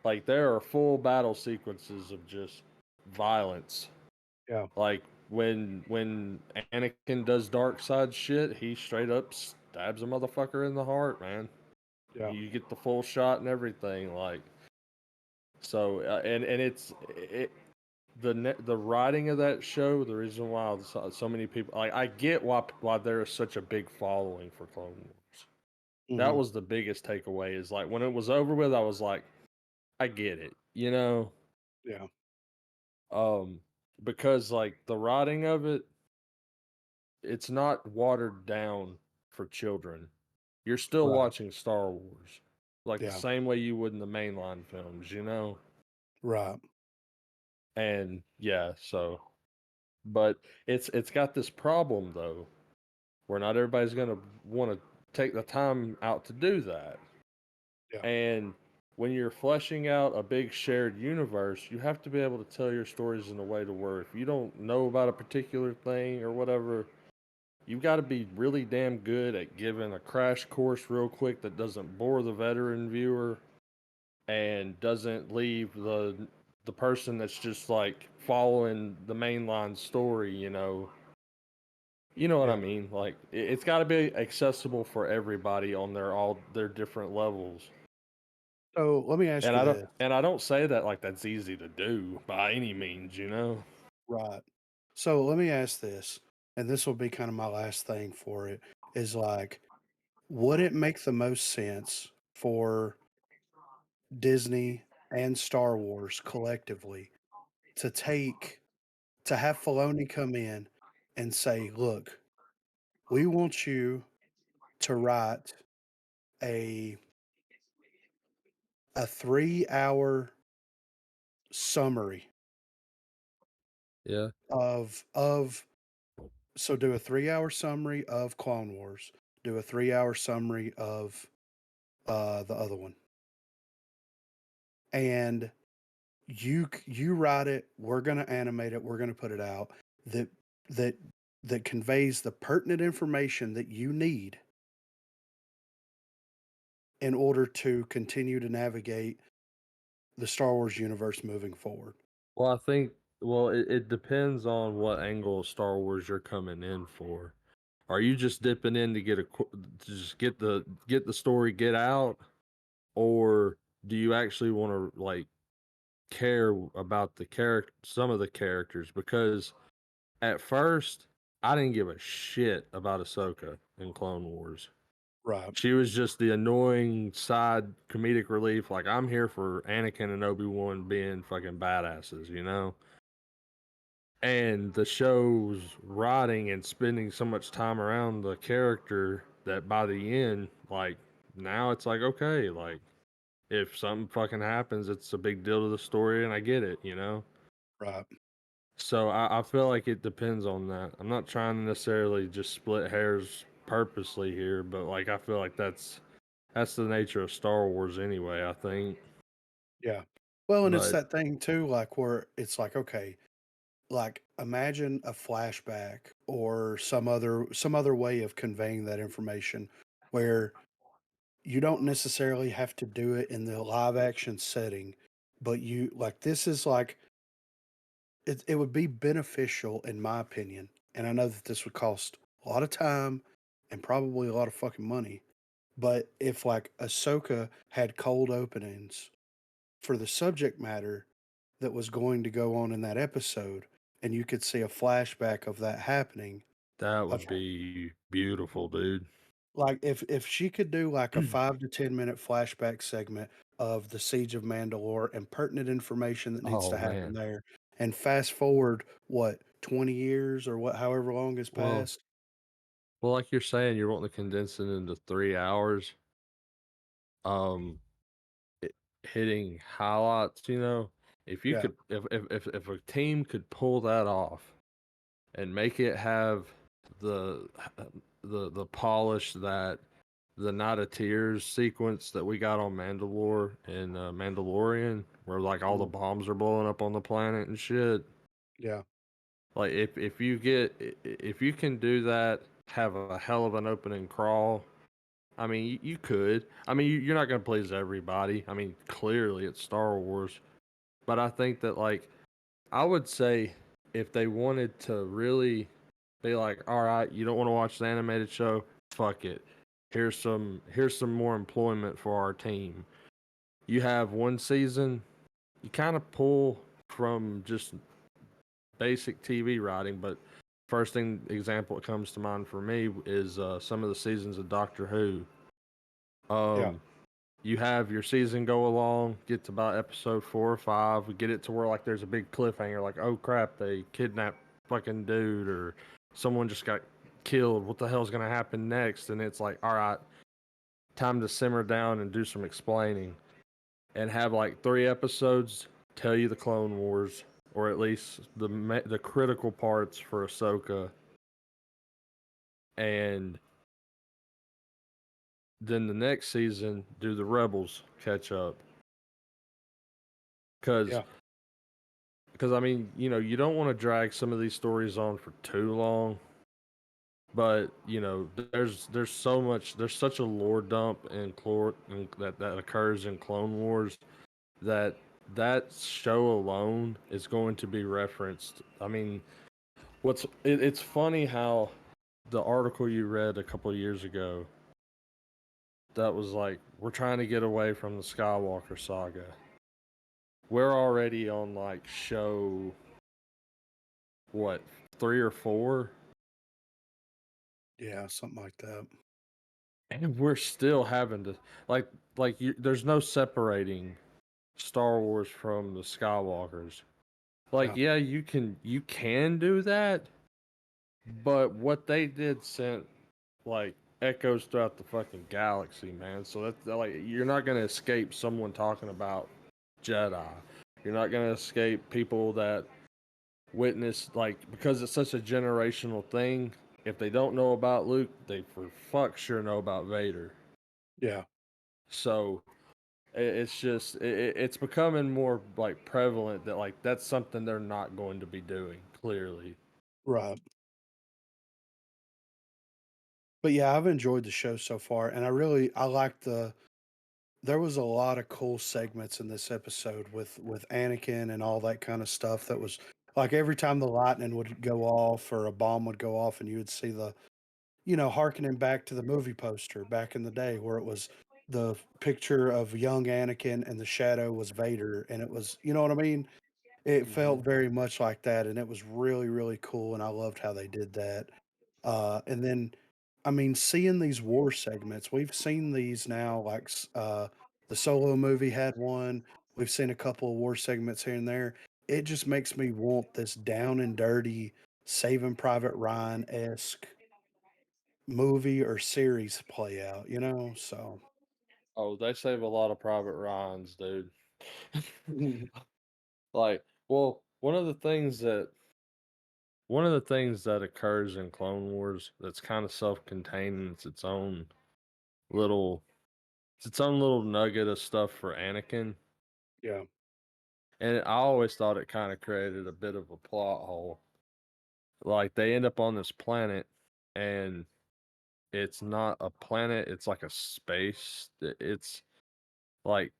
like there are full battle sequences of just violence. yeah, Like when Anakin does dark side shit, he straight up stabs a motherfucker in the heart, man. yeah. You get the full shot and everything, like so. And the writing of that show, the reason why so many people like I get why there is such a big following for Clone Wars. That Mhm. was the biggest takeaway. Is like when it was over with, I was like, I get it, you know, Yeah, um, because like the writing of it, it's not watered down for children. You're still right, watching Star Wars, like the yeah, same way you would in the mainline films, you know. right, And yeah, so but it's got this problem though where not everybody's going to want to take the time out to do that. yeah, And when you're fleshing out a big shared universe, you have to be able to tell your stories in a way to where if you don't know about a particular thing or whatever, you've got to be really damn good at giving a crash course real quick that doesn't bore the veteran viewer and doesn't leave the person that's just like following the mainline story, You know what I yeah. mean? Like it's got to be accessible for everybody on all their different levels. So, let me ask And you I don't this. and I don't say that like that's easy to do by any means, you know? Right. So, let me ask this, and this will be kinda my last thing for it, is, like, would it make the most sense for Disney and Star Wars collectively to have Filoni come in and say, "Look, we want you to write a 3-hour summary Yeah. of so do a 3-hour summary of Clone Wars, do a 3-hour summary of the other one, and you write it. We're gonna animate it. We're gonna put it out that that that conveys the pertinent information that you need in order to continue to navigate the Star Wars universe moving forward." Well, I think it depends on what angle of Star Wars you're coming in for. Are you just dipping in to to just get the story get out, or do you actually want to like care about the character, some of the characters? Because at first, I didn't give a shit about Ahsoka in Clone Wars. Right. She was just the annoying side comedic relief. Like, I'm here for Anakin and Obi-Wan being fucking badasses, you know? And the show's writing and spending so much time around the character that by the end, like, now it's like, okay, like, if something fucking happens, it's a big deal to the story, and I get it, you know? Right. So I feel like it depends on that. I'm not trying to necessarily just split hairs purposely here, but like I feel like that's the nature of Star Wars anyway, I think. Yeah. Well, and it's But that thing too, like where it's like, okay, like imagine a flashback or some other way of conveying that information where you don't necessarily have to do it in the live action setting, but you like this is like it would be beneficial in my opinion. And I know that this would cost a lot of time and probably a lot of fucking money. But if like Ahsoka had cold openings for the subject matter that was going to go on in that episode, and you could see a flashback of that happening, that of would be beautiful, dude. like if she could do like a 5 to 10 minute flashback segment of the Siege of Mandalore and pertinent information that needs Oh to happen man. there, and fast forward what 20 years or what however long has Well, passed. like you're saying, you're wanting to condense it into 3 hours. Um, it, hitting highlights. You know, if you Yeah, could, if a team could pull that off and make it have the the polish that the Night of Tears sequence that we got on Mandalore and Mandalorian, where like all the mhm, bombs are blowing up on the planet and shit. yeah, Like if you can do that, have a hell of an opening crawl. I mean, you could. I mean, you're not gonna please everybody. I mean, clearly it's Star Wars, but I think that like I would say if they wanted to really be like, all right, you don't want to watch the animated show, fuck it. Here's some more employment for our team. You have one season, you kind of pull from just basic TV writing, but first thing example that comes to mind for me is some of the seasons of Doctor Who. yeah, Um, you have your season go along, get to about episode 4 or 5, we get it to where like there's a big cliffhanger, like oh crap, they kidnapped fucking dude or someone just got killed. What the hell's gonna happen next? And it's like, all right, time to simmer down and do some explaining, and have like 3 episodes tell you the Clone Wars, or at least the critical parts for Ahsoka, and then the next season do the Rebels catch up, because yeah, I mean, you know, you don't want to drag some of these stories on for too long, but you know, there's so much, there's such a lore dump and that occurs in Clone Wars that that show alone is going to be referenced. I mean, it's funny how the article you read a couple of years ago that was like, we're trying to get away from the Skywalker saga. We're already on like show what, 3 or 4. yeah, something like that. And we're still having to there's no separating Star Wars from the Skywalkers. Like, Yeah. you can do that, but what they did sent like echoes throughout the fucking galaxy, man. So that's like you're not gonna escape someone talking about Jedi. You're not gonna escape people that witness, like, because it's such a generational thing. If they don't know about Luke, they for fuck sure know about Vader. Yeah. So it's just it's becoming more like prevalent that like that's something they're not going to be doing clearly. Right. But yeah, I've enjoyed the show so far, and I like there was a lot of cool segments in this episode with Anakin and all that kind of stuff. That was like every time the lightning would go off or a bomb would go off, and you would see harkening back to the movie poster back in the day where it was the picture of young Anakin and the shadow was Vader, and it was, you know what I mean? It Mm-hmm. felt very much like that, and it was really, really cool, and I loved how they did that. And then, I mean, seeing these war segments, we've seen these now, like the Solo movie had one. We've seen a couple of war segments here and there. It just makes me want this down and dirty Saving Private Ryan esque movie or series play out, you know? So, Oh, they save a lot of Private Ryans, dude. Like, well, one of the things that occurs in Clone Wars that's kind of self-contained and little it's its own little nugget of stuff for Anakin. yeah. And I always thought it kind of created a bit of a plot hole. Like they end up on this planet and it's not a planet, it's like a space. It's like,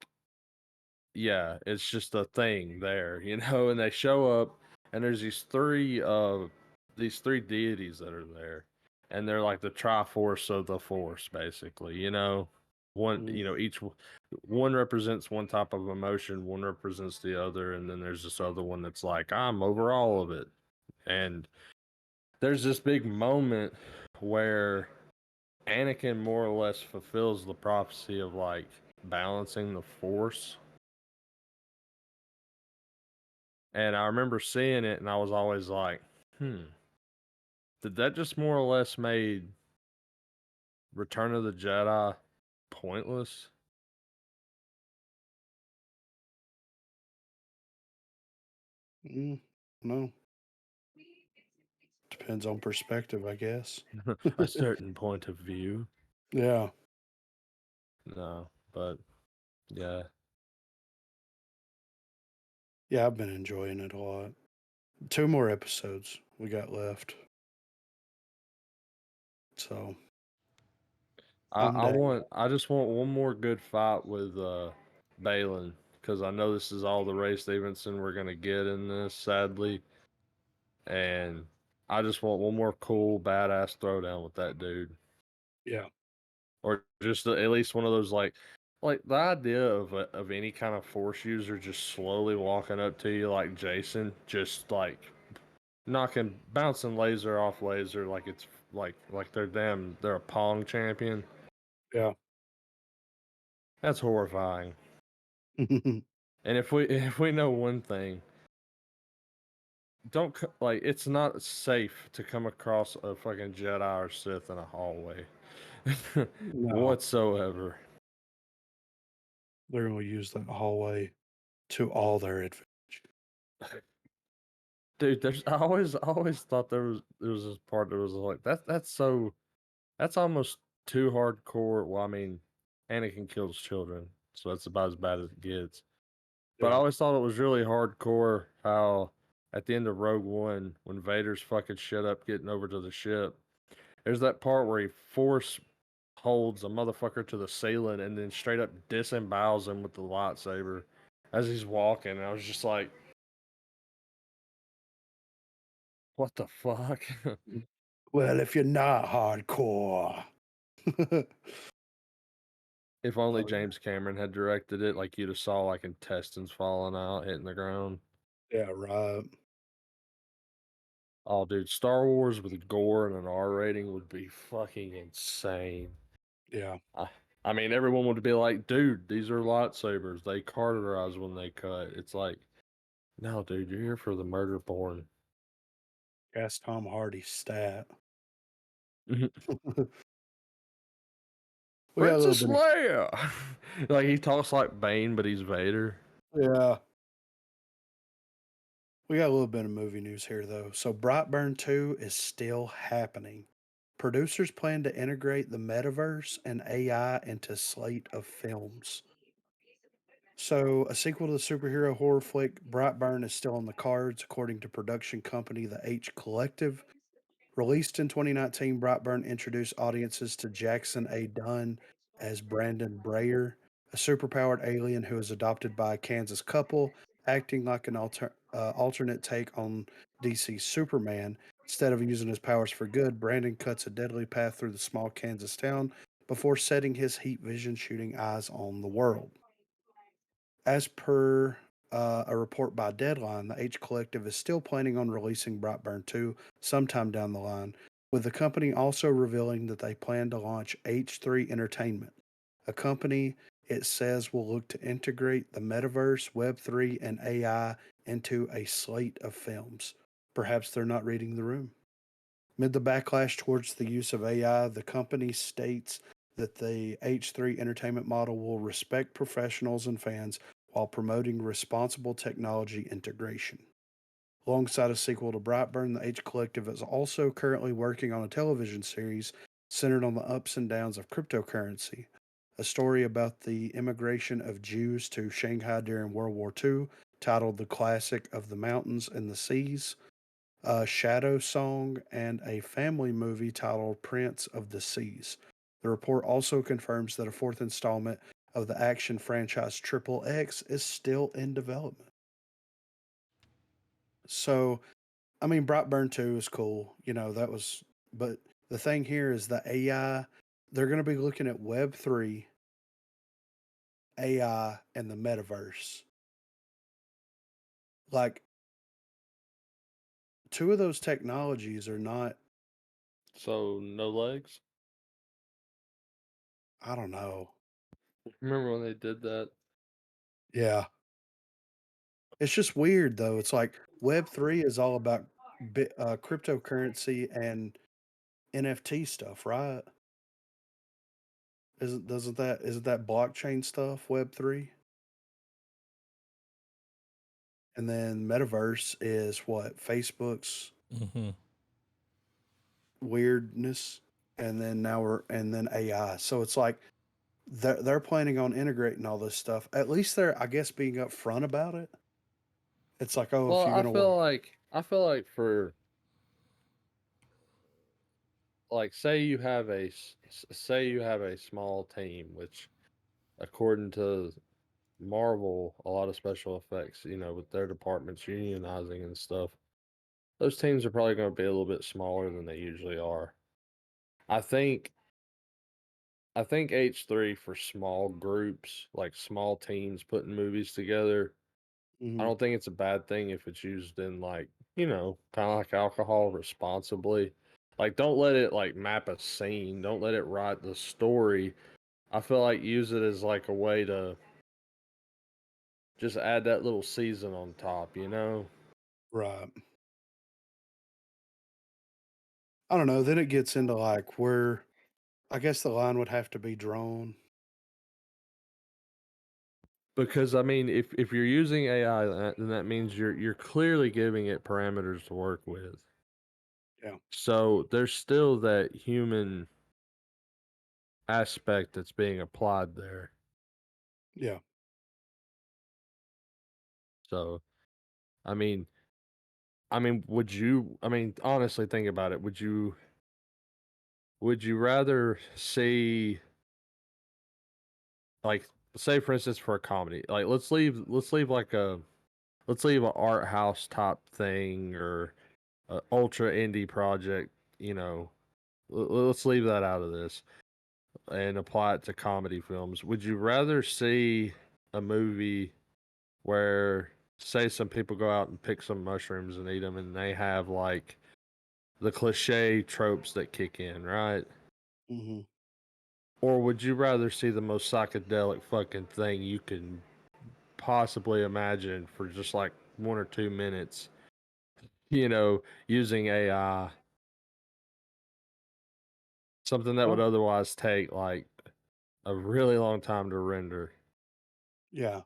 yeah, it's just a thing there, and they show up and there's these three deities that are there. And they're like the Triforce of the Force, basically. One, Mm, one represents one type of emotion, one represents the other, and then there's this other one that's like, I'm over all of it. And there's this big moment where Anakin more or less fulfills the prophecy of like balancing the Force. And I remember seeing it and I was always like, did that just more or less made Return of the Jedi pointless? no, depends on perspective, I guess. A certain point of view. Yeah. No, but yeah. Yeah, I've been enjoying it a lot. Two more episodes we got left. So I'm down. I just want one more good fight with Balin, because I know this is all the Ray Stevenson we're gonna get in this, sadly. And I just want one more cool badass throwdown with that dude. Yeah. Or just at least one of those like the idea of any kind of force user just slowly walking up to you like Jason, just like bouncing laser off laser like it's like they're a Pong champion. Yeah. That's horrifying. And if we know one thing, like it's not safe to come across a fucking Jedi or Sith in a hallway No, whatsoever. they're going to use that hallway to all their advantage. Dude, I always thought there was this part that was like that's almost too hardcore. Well, I mean, Anakin kills children, so that's about as bad as it gets. But I Yeah. always thought it was really hardcore how at the end of Rogue One, when Vader's fucking shit up getting over to the ship, there's that part where he force holds a motherfucker to the ceiling and then straight up disembowels him with the lightsaber as he's walking. And I was just like, what the fuck? Well, if you're not hardcore. If only Oh, James Cameron had directed it, like you'd have saw like intestines falling out, hitting the ground. yeah, right. Oh, dude, Star Wars with gore and an R rating would be fucking insane. Yeah. I mean, everyone would be like, dude, these are lightsabers. They cauterize when they cut. It's like, no, dude, you're here for the murder porn. That's Tom Hardy's stat. Mhm. We got a little Princess bit of, Leia. Like he talks like Bane, but he's Vader. yeah. We got a little bit of movie news here, though. So, Brightburn 2 is still happening. Producers plan to integrate the metaverse and AI into slate of films. So, a sequel to the superhero horror flick Brightburn is still on the cards, according to production company The H Collective. Released in 2019, Brightburn introduced audiences to Jackson A. Dunn as Brandon Brayer, a superpowered alien who is adopted by a Kansas couple, acting like an alternate take on DC's Superman. Instead of using his powers for good, Brandon cuts a deadly path through the small Kansas town before setting his heat vision shooting eyes on the world. As per a report by Deadline, the H Collective is still planning on releasing Brightburn 2 sometime down the line, with the company also revealing that they plan to launch H3 Entertainment, a company it says will look to integrate the metaverse, Web3, and AI into a slate of films. Perhaps they're not reading the room. Amid the backlash towards the use of AI, the company states that the H3 entertainment model will respect professionals and fans while promoting responsible technology integration. Alongside a sequel to Brightburn, the H Collective is also currently working on a television series centered on the ups and downs of cryptocurrency, a story about the immigration of Jews to Shanghai during World War II, titled The Classic of the Mountains and the Seas, a Shadow Song, and a family movie titled Prince of the Seas. The report also confirms that a fourth installment of the action franchise Triple X is still in development. So, I mean, Brightburn 2 is cool. That was, but the thing here is the AI, they're going to be looking at Web3, AI, and the metaverse. Like, two of those technologies are not, So no legs. I don't know. Remember when they did that? Yeah. It's just weird though. It's like Web3 is all about cryptocurrency and NFT stuff, right? Isn't that blockchain stuff, Web3? And then metaverse is what? Facebook's Hmm. weirdness. And then AI. So it's like they're planning on integrating all this stuff. At least they're, I guess, being upfront about it. It's like, oh, if Well, you're gonna, I feel like for like say you have a small team, which according to Marvel, a lot of special effects, you know, with their departments unionizing and stuff, those teams are probably going to be a little bit smaller than they usually are. I think I think H3 for small groups, like small teams putting movies together, I Mhm, don't think it's a bad thing if it's used in like, you know, kind of like alcohol responsibly. Like don't let it like map a scene, don't let it write the story. I feel like use it as like a way to just add that little season on top, you know? right. I don't know. Then it gets into like where I guess the line would have to be drawn. Because I mean, if you're using AI, then that means you're clearly giving it parameters to work with. Yeah, So there's still that human aspect that's being applied there. yeah. So I mean, would you? I mean, honestly, think about it. Would you rather see like say for instance for a comedy, like let's leave a art house type thing or a ultra indie project, you know, let's leave that out of this and apply it to comedy films. Would you rather see a movie where, say, some people go out and pick some mushrooms and eat them, and they have like the cliche tropes that kick in, right? Mhm. Or would you rather see the most psychedelic fucking thing you can possibly imagine for just like 1 or 2 minutes? Using AI, something that would Well, otherwise take like a really long time to render. yeah.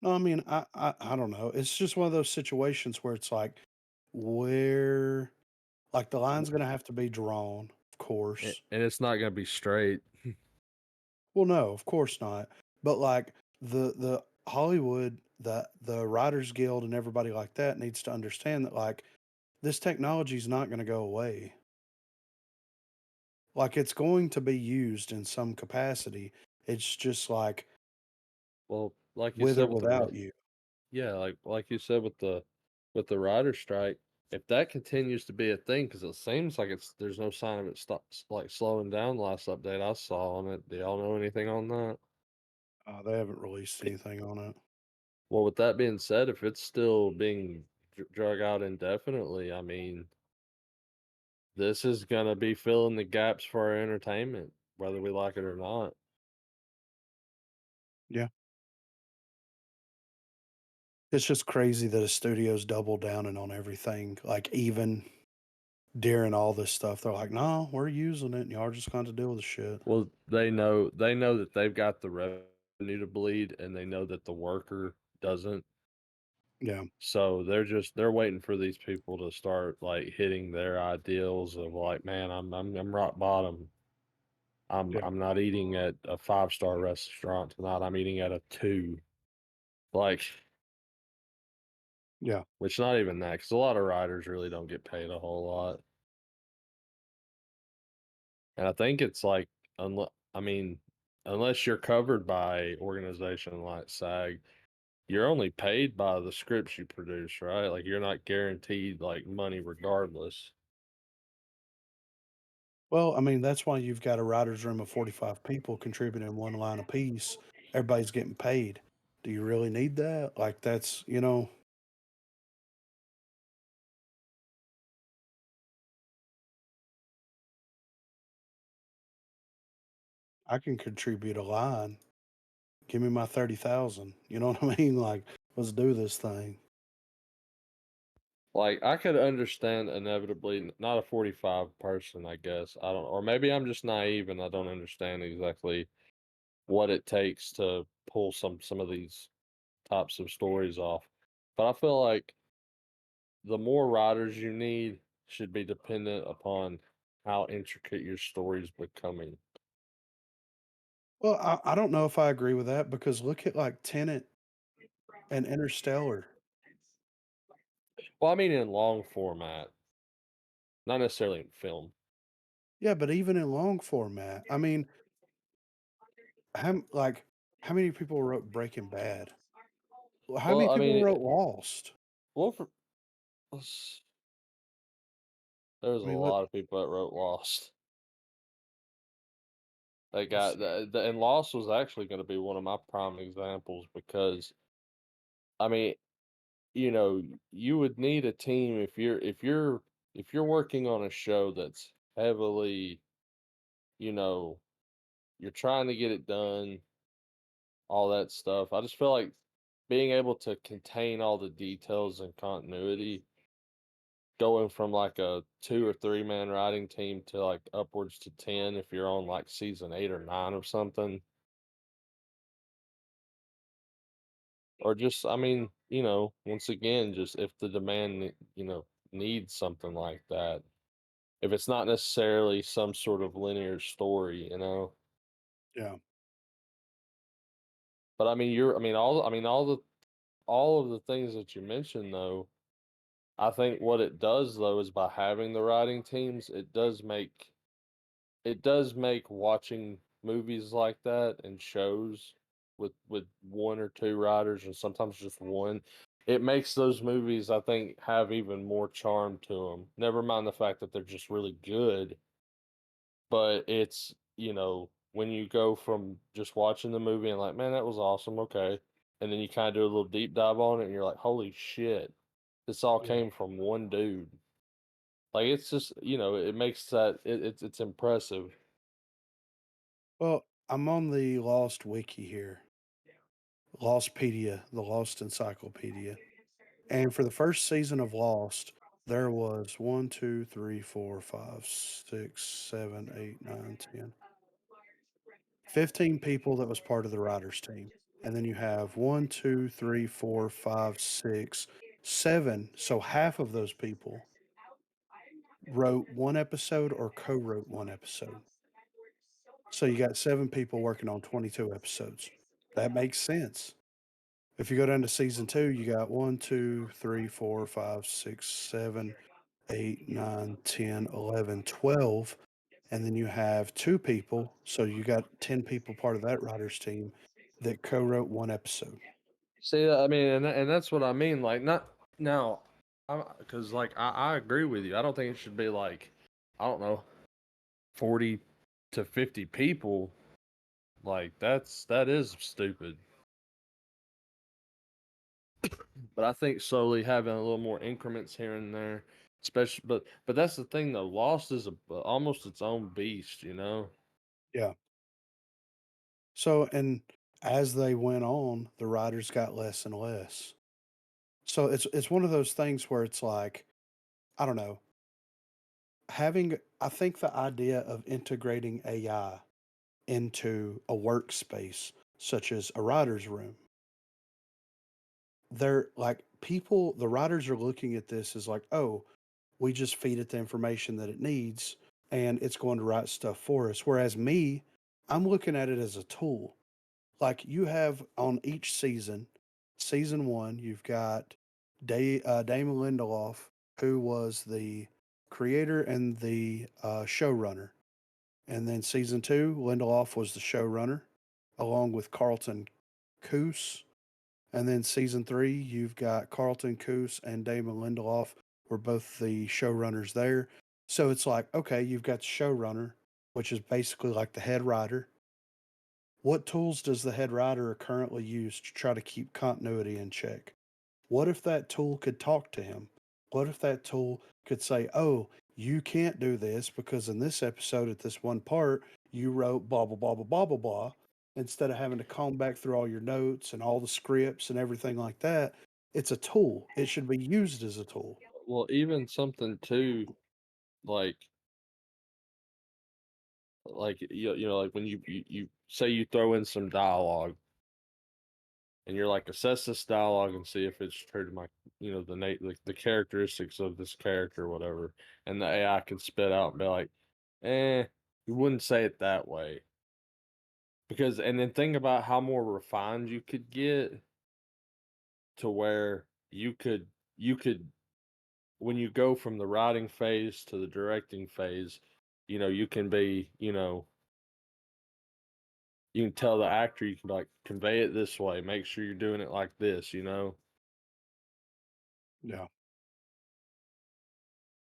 No, I mean, I don't know. It's just one of those situations where it's like, where, like, the line's gonna have to be drawn, of course. And it's not going to be straight. Well, no, of course not. But like the Hollywood, the Writers Guild and everybody like that needs to understand that like this technology is not going to go away. Like it's going to be used in some capacity. It's just like Well, like you with or said with the without you. yeah, like you said with the rider strike, if that continues to be a thing, because it seems like there's no sign of it stops like slowing down. The last update I saw on it, do y'all know anything on that? They haven't released anything on it. Well, with that being said, if it's still being drug out indefinitely, I mean, this is gonna be filling the gaps for our entertainment, whether we like it or not. Yeah. It's just crazy that a studio's double downing on everything. Like even during all this stuff, they're like, "No, we're using it, and y'all are just going to deal with the shit." Well, they know that they've got the revenue to bleed, and they know that the worker doesn't. Yeah, So they're waiting for these people to start like hitting their ideals of like, man, I'm rock bottom. I'm yeah, I'm not eating at a 5-star restaurant tonight. I'm eating at a 2. Like, yeah. which not even that, because a lot of riders really don't get paid a whole lot. And I think it's like, I mean, unless you're covered by organization like SAG, you're only paid by the scripts you produce, right? Like you're not guaranteed like money regardless. Well, I mean, that's why you've got a writer's room of 45 people contributing one line apiece. Everybody's getting paid. Do you really need that? Like, that's, I can contribute a line. Give me my 30,000. You know what I mean? Like, let's do this thing. Like I could understand inevitably not a 45 person, I guess. I don't, or maybe I'm just naive and I don't understand exactly what it takes to pull some of these types of stories off. But I feel like the more writers you need should be dependent upon how intricate your story's becoming. Well, I don't know if I agree with that because look at like Tenet and Interstellar. Well, I mean in long format, not necessarily in film. Yeah, but even in long format, I mean, how many people wrote Breaking Bad? Well, how many Well, I people mean, wrote Lost? well, for, s- there was I a mean, what? lot of people that wrote Lost. They Let's got see. and Lost was actually going to be one of my prime examples because I mean, you would need a team if you're working on a show that's heavily, you know, you're trying to get it done, all that stuff. I just feel like being able to contain all the details and continuity, going from like a 2 or 3 man writing team to like upwards to 10 if you're on like season 8 or 9 of something. Or just, I mean, once again, just if the demand, needs something like that. If it's not necessarily some sort of linear story. Yeah. But all of the things that you mentioned though, I think what it does though is by having the writing teams, it does make watching movies like that and shows with 1 or 2 writers and sometimes just one. It makes those movies, I think, have even more charm to them. Never mind the fact that they're just really good, but it's when you go from just watching the movie and like, man, that was awesome, okay, and then you kind of do a little deep dive on it and you're like, holy shit, this all Yeah. came from one dude. Like it's just it makes that it's impressive. Well, I'm on the Lost Wiki here, Lostpedia, the Lost Encyclopedia. And for the first season of Lost, there was 1, 2, 3, 4, 5, 6, 7, 8, 9, 10, 15 people that was part of the writers team. And then you have 1, 2, 3, 4, 5, 6, 7. So half of those people wrote one episode or co-wrote one episode. So you got 7 people working on 22 episodes. That makes sense. If you go down to season 2, you got 1, 2, 3, 4, 5, 6, 7, 8, 9, 10, 11, 12. And then you have 2 people. So you got 10 people part of that writer's team that co wrote one episode. See, I mean, and that's what I mean. Like, not now, because like I agree with you. I don't think it should be like, I don't know, 40 to 50 people. Like that is stupid. But I think slowly having a little more increments here and there, especially, but that's the thing though. Lost is almost its own beast, you know. Yeah. So, and as they went on, the writers got less and less. So it's one of those things where it's like, I don't know, I think the idea of integrating AI into a workspace such as a writer's room, they're like people, the writers are looking at this as like, oh, we just feed it the information that it needs and it's going to write stuff for us. Whereas me, I'm looking at it as a tool. Like you have on each season, season one, you've got Damon Lindelof, who was the creator and the showrunner. And then season two, Lindelof was the showrunner, along with Carlton Coos. And then season three, you've got Carlton Coos and Damon Lindelof were both the showrunners there. So it's like, okay, you've got the showrunner, which is basically like the head writer. What tools does the head writer currently use to try to keep continuity in check? What if that tool could talk to him? What if that tool could say, oh, you can't do this because in this episode at this one part, you wrote blah, blah, blah, blah, blah, blah, blah. Instead of having to comb back through all your notes and all the scripts and everything like that, it's a tool. It should be used as a tool. Well, even something too, like you know, like when you say you throw in some dialogue and you're like assess this dialogue and see if it's true to my, you know, the characteristics of this character or whatever, and the AI can spit out and be like, you wouldn't say it that way. Because and then think about how more refined you could get to where you could when you go from the writing phase to the directing phase, you know, you can be, you know, you can tell the actor, you can like convey it this way, make sure you're doing it like this, you know. Yeah.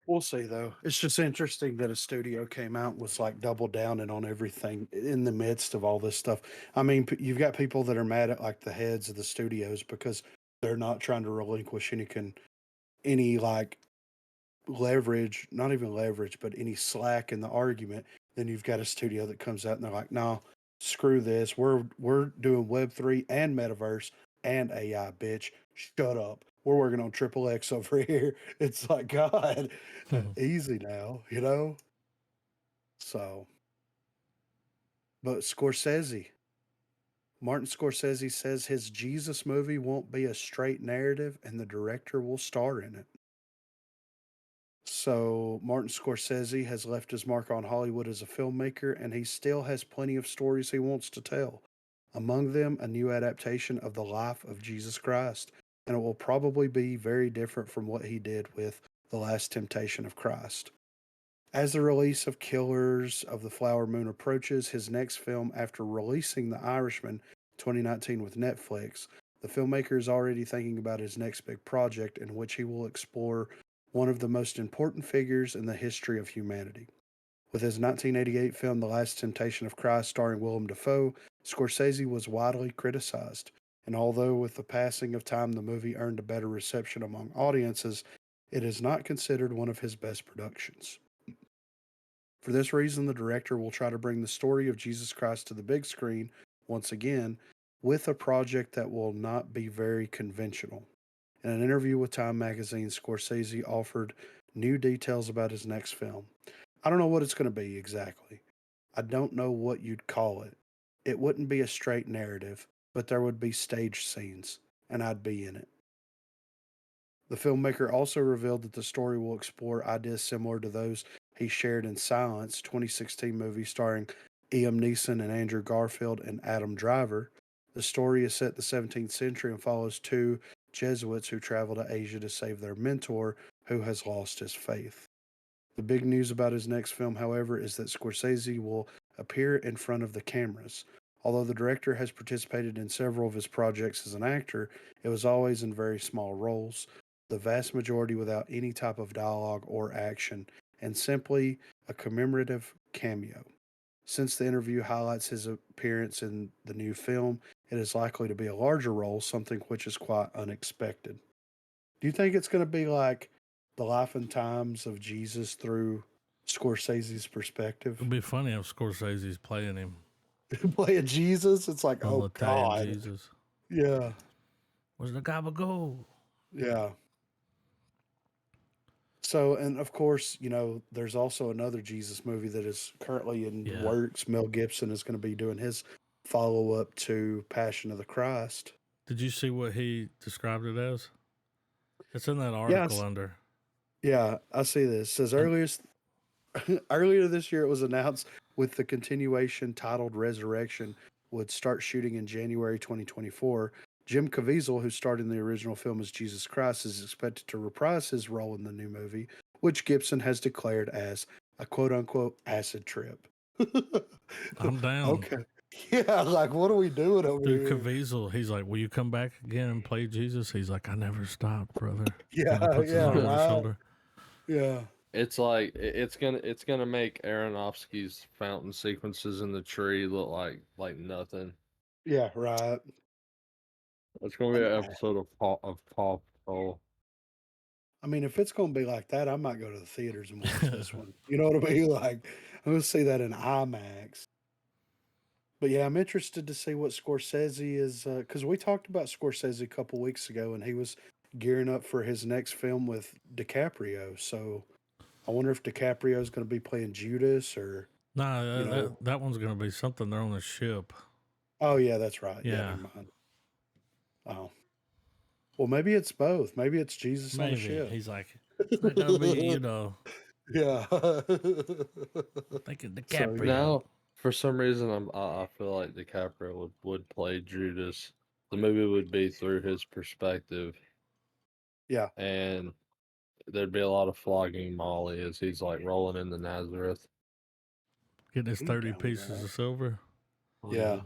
We'll see though. It's just interesting that a studio came out and was like double downing on everything in the midst of all this stuff. I mean, you've got people that are mad at like the heads of the studios because they're not trying to relinquish any like leverage, not even leverage, but any slack in the argument. Then you've got a studio that comes out and they're like, "No, screw this. We're doing Web3 and metaverse and AI, bitch. Shut up. We're working on triple X over here." It's like, God, easy now, you know? So, but Martin Scorsese says his Jesus movie won't be a straight narrative and the director will star in it. So, Martin Scorsese has left his mark on Hollywood as a filmmaker, and he still has plenty of stories he wants to tell. Among them, a new adaptation of the life of Jesus Christ, and it will probably be very different from what he did with The Last Temptation of Christ. As the release of Killers of the Flower Moon approaches, his next film after releasing The Irishman 2019 with Netflix, the filmmaker is already thinking about his next big project in which he will explore one of the most important figures in the history of humanity. With his 1988 film The Last Temptation of Christ starring Willem Dafoe, Scorsese was widely criticized. And although with the passing of time the movie earned a better reception among audiences, it is not considered one of his best productions. For this reason, the director will try to bring the story of Jesus Christ to the big screen once again with a project that will not be very conventional. In an interview with Time magazine, Scorsese offered new details about his next film. I don't know what it's going to be exactly. I don't know what you'd call it. It wouldn't be a straight narrative, but there would be stage scenes, and I'd be in it. The filmmaker also revealed that the story will explore ideas similar to those he shared in Silence, 2016 movie starring Liam Neeson and Andrew Garfield and Adam Driver. The story is set in the 17th century and follows two Jesuits who travel to Asia to save their mentor who has lost his faith. The big news about his next film, however, is that Scorsese will appear in front of the cameras. Although the director has participated in several of his projects as an actor, it was always in very small roles, the vast majority without any type of dialogue or action, and simply a commemorative cameo. Since the interview highlights his appearance in the new film, it is likely to be a larger role, something which is quite unexpected. Do you think it's going to be like the life and times of Jesus through Scorsese's perspective? It'd be funny if Scorsese's playing him, Play a Jesus, it's like, little oh Italian God. Jesus. Yeah. Where's the gobble go? Yeah. So, and of course, there's also another Jesus movie that is currently in the Yeah. works. Mel Gibson is going to be doing his follow up to Passion of the Christ. Did you see what he described it as? It's in that article Yes. under. Yeah, I see this. It says And earlier this year, it was announced with the continuation titled Resurrection would start shooting in January 2024. Jim Caviezel, who starred in the original film as Jesus Christ, is expected to reprise his role in the new movie, which Gibson has declared as a quote unquote acid trip. I'm down. Okay. Yeah, like what are we doing over Dude, here? Caviezel, he's like, will you come back again and play Jesus? He's like, I never stopped, brother. And he Yeah, puts his yeah, arm on his right. shoulder. Yeah. It's like it's gonna make Aronofsky's fountain sequences in the tree look like nothing. Yeah, right. It's gonna be And an episode of Paw Patrol. I mean, if it's going to be like that, I might go to the theaters and watch this one. You know what I mean? Like, I'm going to see that in IMAX. But yeah, I'm interested to see what Scorsese is, because we talked about Scorsese a couple weeks ago, and he was gearing up for his next film with DiCaprio. So I wonder if DiCaprio is going to be playing Judas or, Nah, you that, know. that one's going to be something. They're on a ship. Oh yeah, that's right. Yeah, Yeah, never mind. Oh, well, maybe it's both. Maybe it's Jesus on a maybe. ship. He's like, it's not going to be, Yeah. I'm thinking So yeah, DiCaprio. Now, for some reason, I feel like DiCaprio would play Judas. The movie would be through his perspective, yeah. and there'd be a lot of flogging Molly as he's like rolling into Nazareth. Getting his I'm 30 down with pieces that. of silver. Yeah.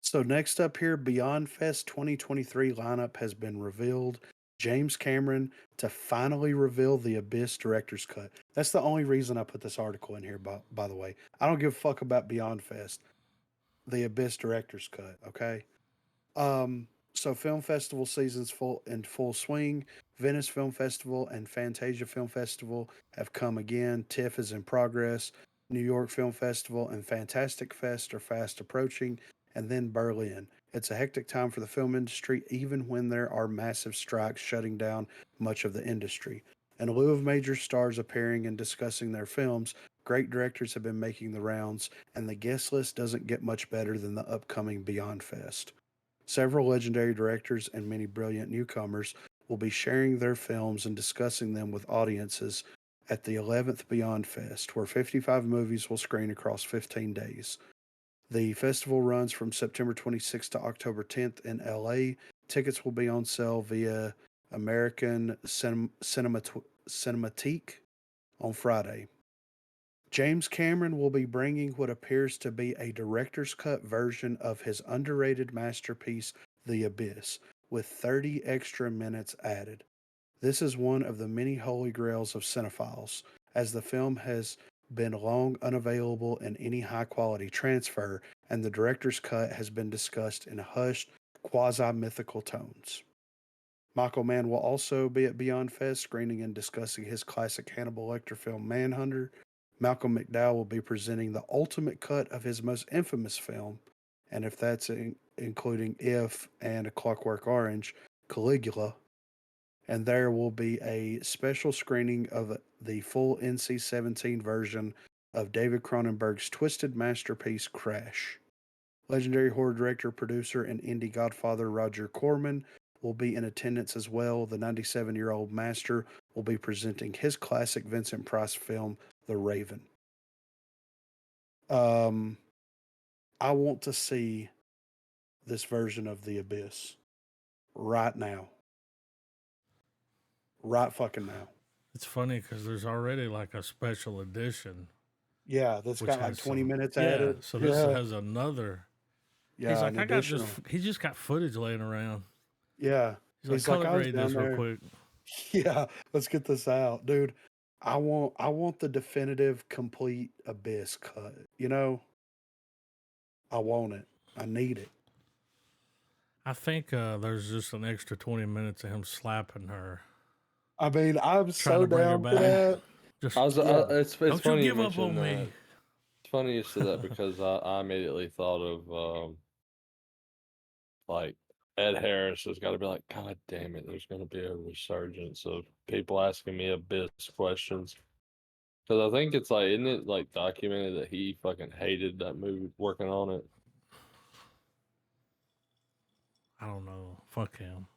So next up here, Beyond Fest 2023 lineup has been revealed. James Cameron to finally reveal the Abyss director's cut. That's the only reason I put this article in here, by the way. I don't give a fuck about Beyond Fest. The Abyss director's cut, okay? So film festival season's full swing. Venice Film Festival and Fantasia Film Festival have come again. TIFF is in progress. New York Film Festival and Fantastic Fest are fast approaching, and then Berlin. It's a hectic time for the film industry, even when there are massive strikes shutting down much of the industry. In lieu of major stars appearing and discussing their films, great directors have been making the rounds, and the guest list doesn't get much better than the upcoming Beyond Fest. Several legendary directors and many brilliant newcomers will be sharing their films and discussing them with audiences at the 11th Beyond Fest, where 55 movies will screen across 15 days. The festival runs from September 26th to October 10th in LA. Tickets will be on sale via American Cinematique on Friday. James Cameron will be bringing what appears to be a director's cut version of his underrated masterpiece, The Abyss, with 30 extra minutes added. This is one of the many holy grails of cinephiles, as the film has been long unavailable in any high quality transfer, and the director's cut has been discussed in hushed, quasi mythical tones. Michael Mann will also be at Beyond Fest screening and discussing his classic Hannibal Lecter film Manhunter. Malcolm McDowell will be presenting the ultimate cut of his most infamous film, and if that's including If and A Clockwork Orange, Caligula. And there will be a special screening of the full NC 17 version of David Cronenberg's twisted masterpiece Crash. Legendary horror director, producer, and indie godfather Roger Corman will be in attendance as well. The 97-year-old master will be presenting his classic Vincent Price film, The Raven. I want to see this version of The Abyss right now. Right fucking now. It's funny because there's already like a special edition, Yeah, that's which got like has 20 some. minutes Yeah, added. so this Yeah. has another. He's Yeah, like, an I got just. additional. He just got footage laying around. Yeah. He's like, He's like, color I was grade down this real there. quick. Yeah, let's get this out. Dude, I want the definitive complete Abyss cut. You know? I want it. I need it. I think there's just an extra 20 minutes of him slapping her, I mean, I'm trying so to bring her down for back. that. Just It's don't you funny you give up mentioned on that. me. It's funny you said that because I immediately thought of like Ed Harris has got to be like, God damn it, there's going to be a resurgence of people asking me abyss questions. Because I think it's like, isn't it like documented that he fucking hated that movie working on it? I don't know. Fuck him.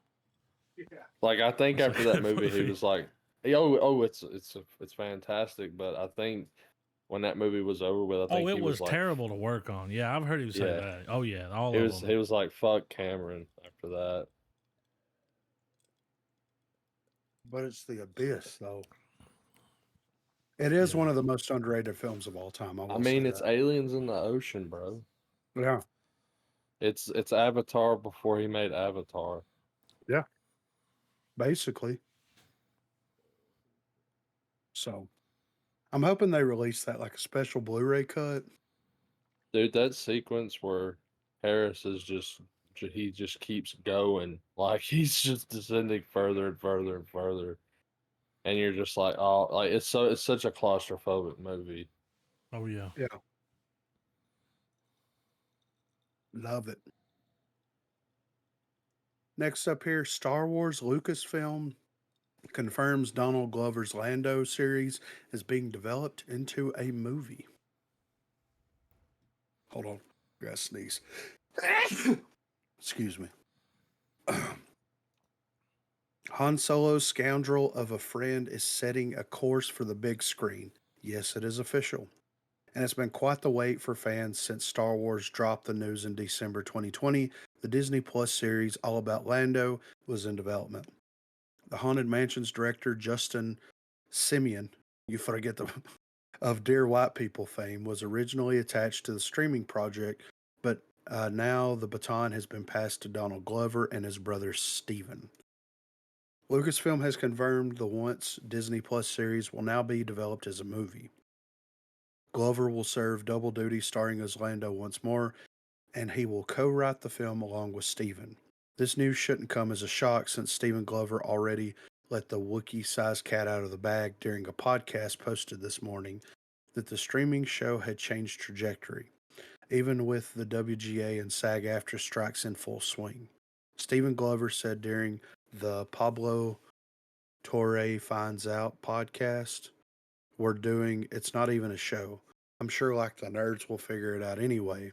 Like I think That's a after that good movie, he movie. was like, it's fantastic. But I think when that movie was over with, I Oh, think it he was was like, terrible to work on. Yeah, I've heard him say yeah, that. Oh yeah, all he of was them. he was like, fuck Cameron after that. But it's The Abyss, though. It is Yeah. one of the most underrated films of all time. I I will say mean, it's that. aliens in the ocean, bro. Yeah. It's Avatar before he made Avatar. Yeah. Basically. So I'm hoping they release that like a special Blu-ray cut. Dude, that sequence where Harris is he just keeps going like he's just descending further and further and further, and you're just like, oh, like it's such a claustrophobic movie. Oh yeah. Yeah. Love it. Next up here, Star Wars Lucasfilm confirms Donald Glover's Lando series is being developed into a movie. Hold on. I gotta sneeze. Excuse me. Han Solo's scoundrel of a friend is setting a course for the big screen. Yes, it is official. And it's been quite the wait for fans since Star Wars dropped the news in December 2020. The Disney Plus series All About Lando was in development. The Haunted Mansions director Justin Simeon, you forget the of Dear White People fame, was originally attached to the streaming project, but now the baton has been passed to Donald Glover and his brother Steven. Lucasfilm has confirmed the once Disney Plus series will now be developed as a movie. Glover will serve double duty starring as Lando once more, and he will co-write the film along with Steven. This news shouldn't come as a shock since Steven Glover already let the Wookiee-sized cat out of the bag during a podcast posted this morning that the streaming show had changed trajectory, even with the WGA and SAG-AFTRA strikes in full swing. Steven Glover said during the Pablo Torre Finds Out podcast, we're doing, it's not even a show. I'm sure like the nerds will figure it out anyway.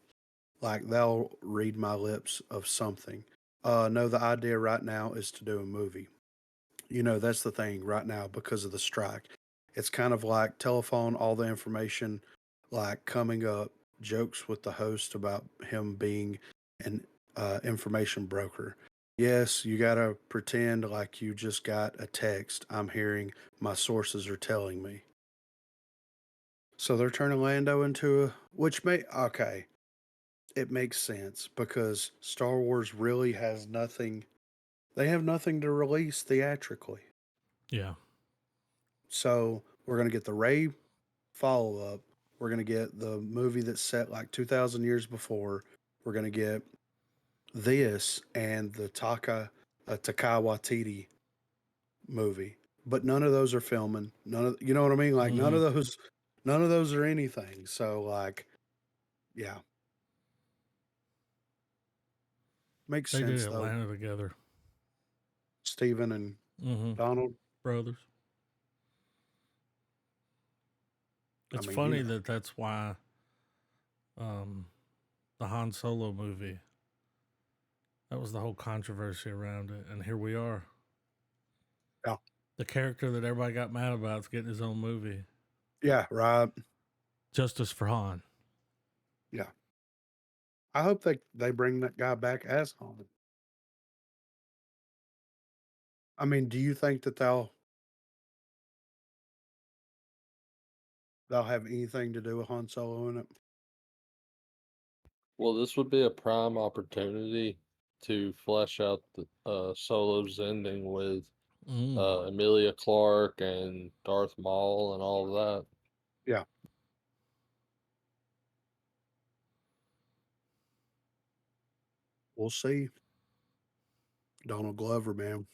Like they'll read my lips of something. No, the idea right now is to do a movie. You know, that's the thing right now because of the strike. It's kind of like telephone, all the information, like coming up, jokes with the host about him being an information broker. Yes, you got to pretend like you just got a text. I'm hearing my sources are telling me. So they're turning Lando into a, which may, okay, it makes sense because Star Wars really has nothing, they have nothing to release theatrically. Yeah. So we're going to get the Ray follow up. We're going to get the movie that's set like 2,000 years before. We're going to get this and the a Taika Waititi movie, but none of those are filming. None of you know what I mean? Like Mm-hmm. none of those are anything. So like, yeah, makes They did sense though. Atlanta together. Steven and Mm-hmm. Donald. Brothers. I It's mean, you funny know, that that's why um, the Han Solo movie, that was the whole controversy around it. And here we are. yeah, The character that everybody got mad about is getting his own movie. yeah, right, Justice for Han. yeah. I hope they bring that guy back as Han. I mean, do you think that they'll have anything to do with Han Solo in it? Well, this would be a prime opportunity to flesh out the Solo's ending with Mm. Emilia Clarke and Darth Maul and all of that. Yeah, we'll see. Donald Glover, man.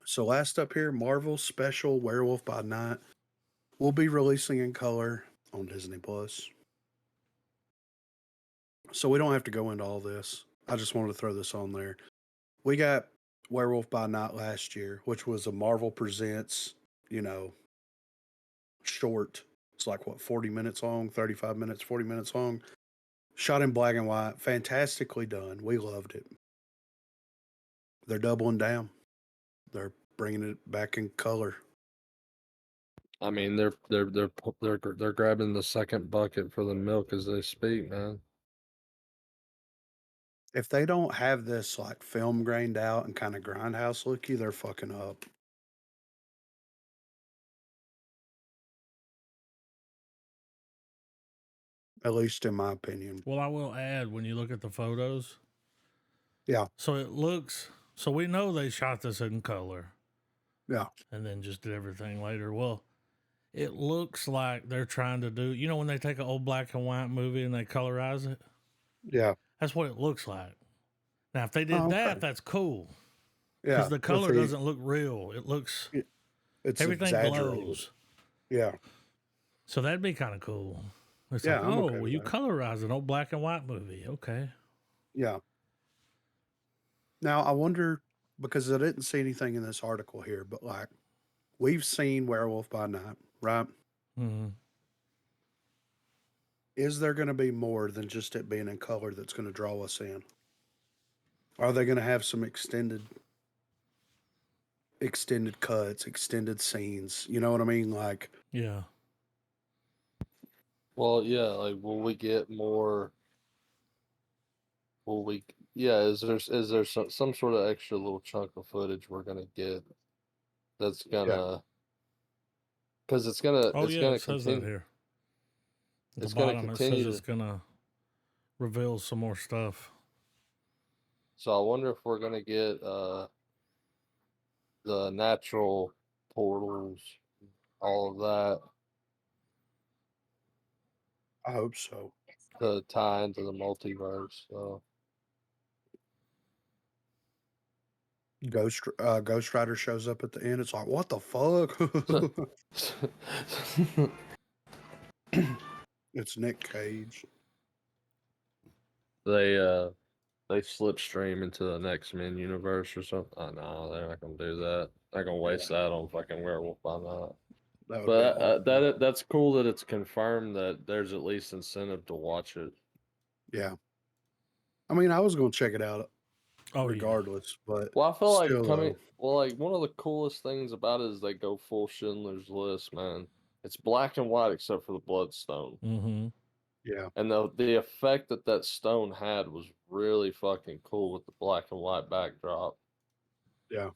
So last up here, Marvel Special Werewolf by Night will be releasing in color on Disney Plus. So we don't have to go into all this. I just wanted to throw this on there. We got Werewolf by Night last year, which was a Marvel Presents, you know, short. It's like what, 40 minutes long, 35 minutes, 40 minutes long. Shot in black and white, fantastically done. We loved it. They're doubling down. They're bringing it back in color. I mean, they're grabbing the second bucket for the milk as they speak, man. If they don't have this like film grained out and kind of grindhouse looky, they're fucking up. At least in my opinion. Well, I will add when you look at the photos, Yeah, so it looks, so we know they shot this in color yeah, and then just did everything later. Well, it looks like they're trying to do, you know, when they take an old black and white movie and they colorize it? yeah. That's what it looks like. Now, if they did Oh, that, okay. that's cool because Yeah, the with color doesn't look real. It looks, it's everything exaggerated. glows. Yeah, So that'd be kind of cool. It's like, yeah, I'm oh, okay well, with you that. colorize an old black and white movie. Okay. Yeah. Now I wonder because I didn't see anything in this article here, but like we've seen Werewolf by Night, right? Mm-hmm. Is there going to be more than just it being in color that's going to draw us in? Are they going to have some extended cuts, extended scenes? You know what I mean? Like, Yeah. Well, yeah, like will we get more? Will we? Yeah, is there some sort of extra little chunk of footage we're gonna get that's yeah, gonna because it's gonna Oh, it's yeah, it gonna says that continue here. At the it's gonna bottom, it says continue it's to. going to reveal some more stuff. So I wonder if we're gonna get the natural portals, all of that I hope so. to tie into the multiverse. So Ghost Rider shows up at the end. It's like, what the fuck? It's Nick Cage. they they slipstream into the next Men universe or something. Oh no, they're not gonna do that. They're gonna Yeah, waste that on fucking Werewolf by Night. that would be But awful. that's cool that it's confirmed that there's at least incentive to watch it. Yeah, I mean, I was going to check it out Oh, yeah. regardless, but Well, I feel like still, though, like one of the coolest things about it is they go full Schindler's List, man. It's black and white except for the bloodstone. Mm-hmm. yeah, And the effect that that stone had was really fucking cool with the black and white backdrop. yeah,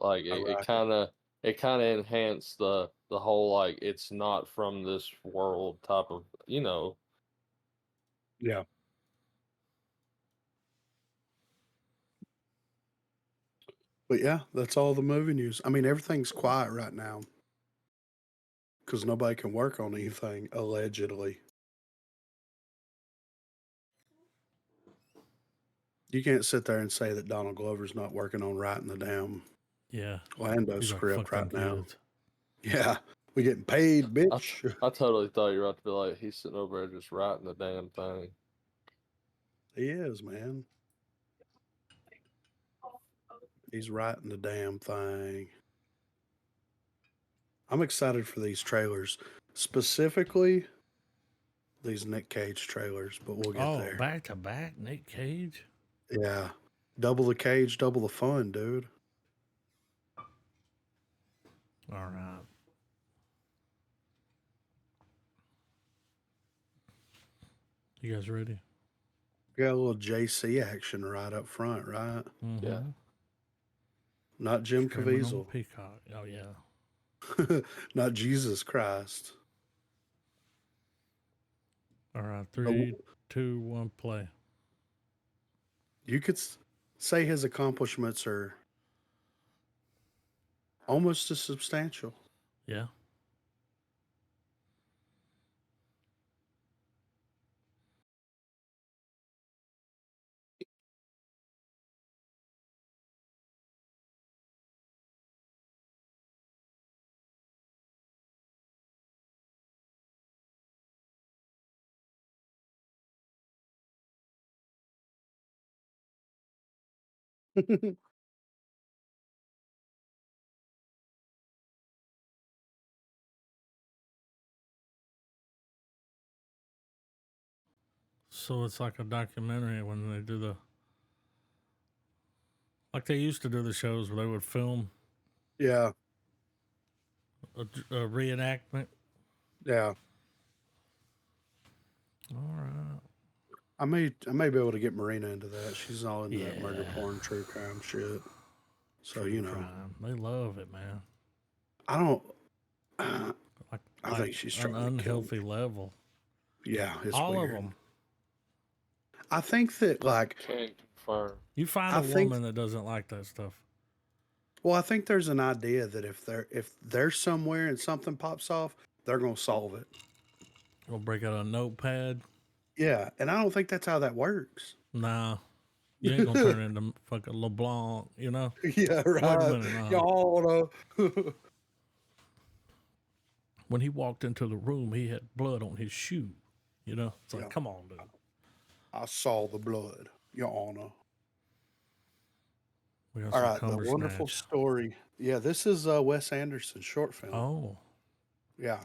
Like I it like it. kind of enhanced the whole like it's not from this world type of Yeah. But yeah, that's all the movie news. I mean, everything's quiet right now because nobody can work on anything, allegedly. You can't sit there and say that Donald Glover's not working on writing the damn Yeah. Lando He's like, script fuck them right now. kids. Yeah, we getting paid, I, bitch. I totally thought you were about to be like, he's sitting over there just writing the damn thing. He is, man. He's writing the damn thing. I'm excited for these trailers, specifically these Nick Cage trailers, but we'll get Oh, there. back to back, Nick Cage. Yeah, double the cage, double the fun, dude. All right. You guys ready? Got a little JC action right up front, right? Mm-hmm. Yeah. Not Jim Streaming on Caviezel, Peacock. Oh yeah. not Jesus Christ. All right. But 3, 2, 1, play. you could say his accomplishments are almost as substantial. Yeah. So it's like a documentary when they do like they used to do the shows where they would film Yeah, a reenactment. yeah. All right. I may be able to get Marina into that. She's all into that murder Yeah. porn, true crime shit. So True you know, crime. They love it, man. I don't. I Like think she's an trying to kill me. unhealthy level. Yeah, it's All weird. of them. I think that like Can't confirm. You find I a think- woman that doesn't like that stuff. well, I think there's an idea that if they're somewhere and something pops off, they're gonna solve it. We'll break out a notepad. Yeah, and I don't think that's how that works. Nah. You ain't gonna turn into fucking LeBlanc, you know? Yeah, right. Wait a minute. Y'all wanna When he walked into the room, he had blood on his shoe. You know? It's like, Yeah. come on, dude. I saw the blood, Your Honor. We got All some right, the wonderful Cumbersnatch. story. Yeah, this is Wes Anderson's short film. Oh, Yeah,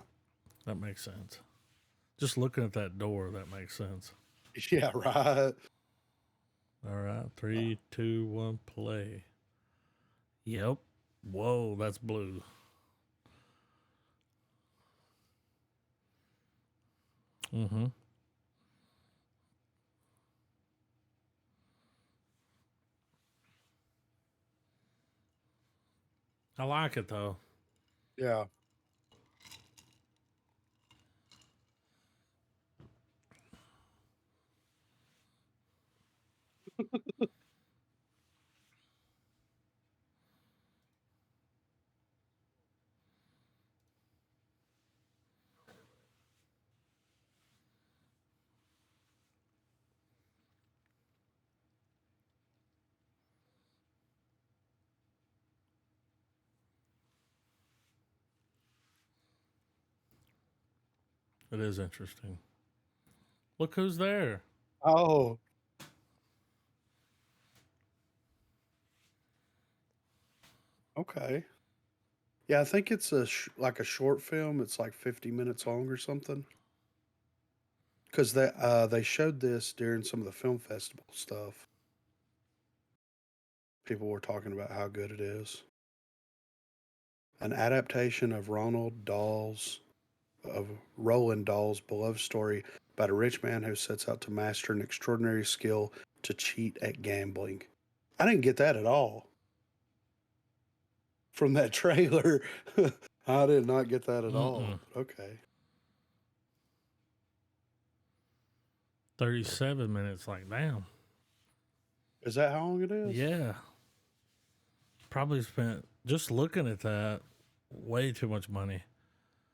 that makes sense. Just looking at that door, that makes sense. yeah, right. All right. 3, 2, 1, play. Yep. Whoa, that's blue. Mm-hmm. I like it though. Yeah. It is interesting. Look who's there. Oh, okay. Yeah, I think it's like a short film. It's like 50 minutes long or something. Because they showed this during some of the film festival stuff. People were talking about how good it is. An adaptation of Roland Dahl's beloved story about a rich man who sets out to master an extraordinary skill to cheat at gambling. I didn't get that at all from that trailer. I did not get that at all. Okay. 37 minutes. Like, damn. Is that how long it is? Yeah. Probably spent just looking at that way too much money.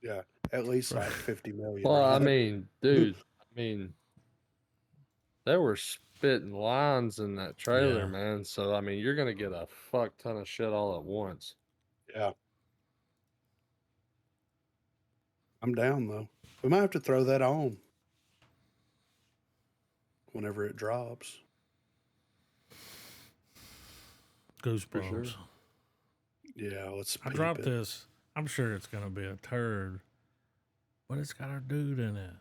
Yeah. At least like 50 million. Well, I right? mean, dude, I mean, they were spitting lines in that trailer, Yeah. man. So I mean, you're gonna get a fuck ton of shit all at once. Yeah. I'm down though. We might have to throw that on whenever it drops. For sure. Goosebumps. Yeah, let's I peep dropped it. this. I'm sure it's gonna be a turd, but it's got a dude in it.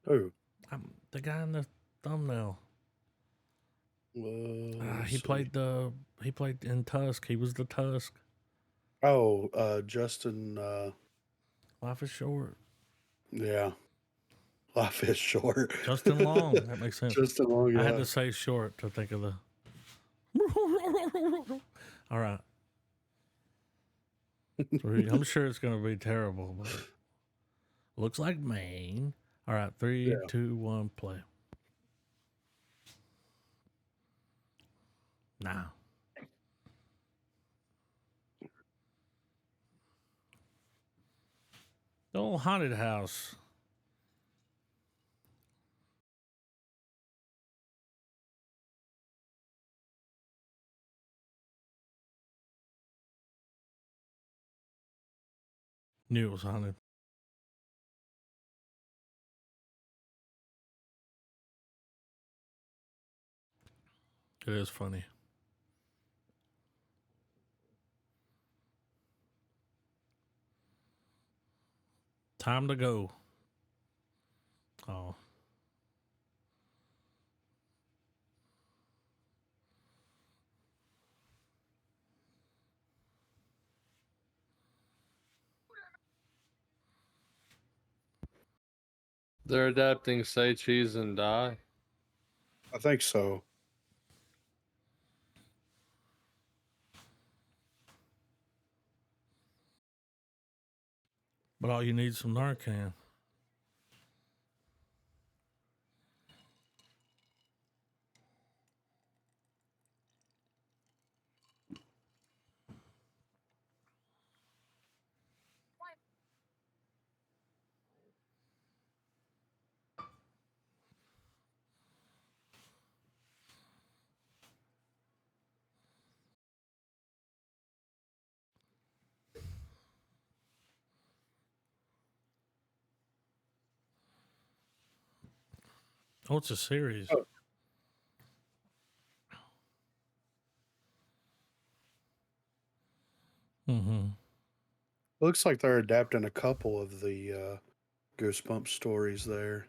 Oh, The guy in the thumbnail. let me He see. played in Tusk. He was the Tusk. Oh, Justin. Life is short. Yeah, life is short. Justin Long. That makes sense. Justin Long. I had Yeah. to say short to think of the. All right. I'm sure it's gonna be terrible, but looks like Maine. All right, 3, Yeah. 2, 1, play. Now. The old haunted house. Knew it was haunted. It is funny. Time to go. Oh. They're adapting Say Cheese and Die. I think so. But all you need is some Narcan. Oh, it's a series. Oh. Mm-hmm. Looks like they're adapting a couple of the Goosebumps stories there.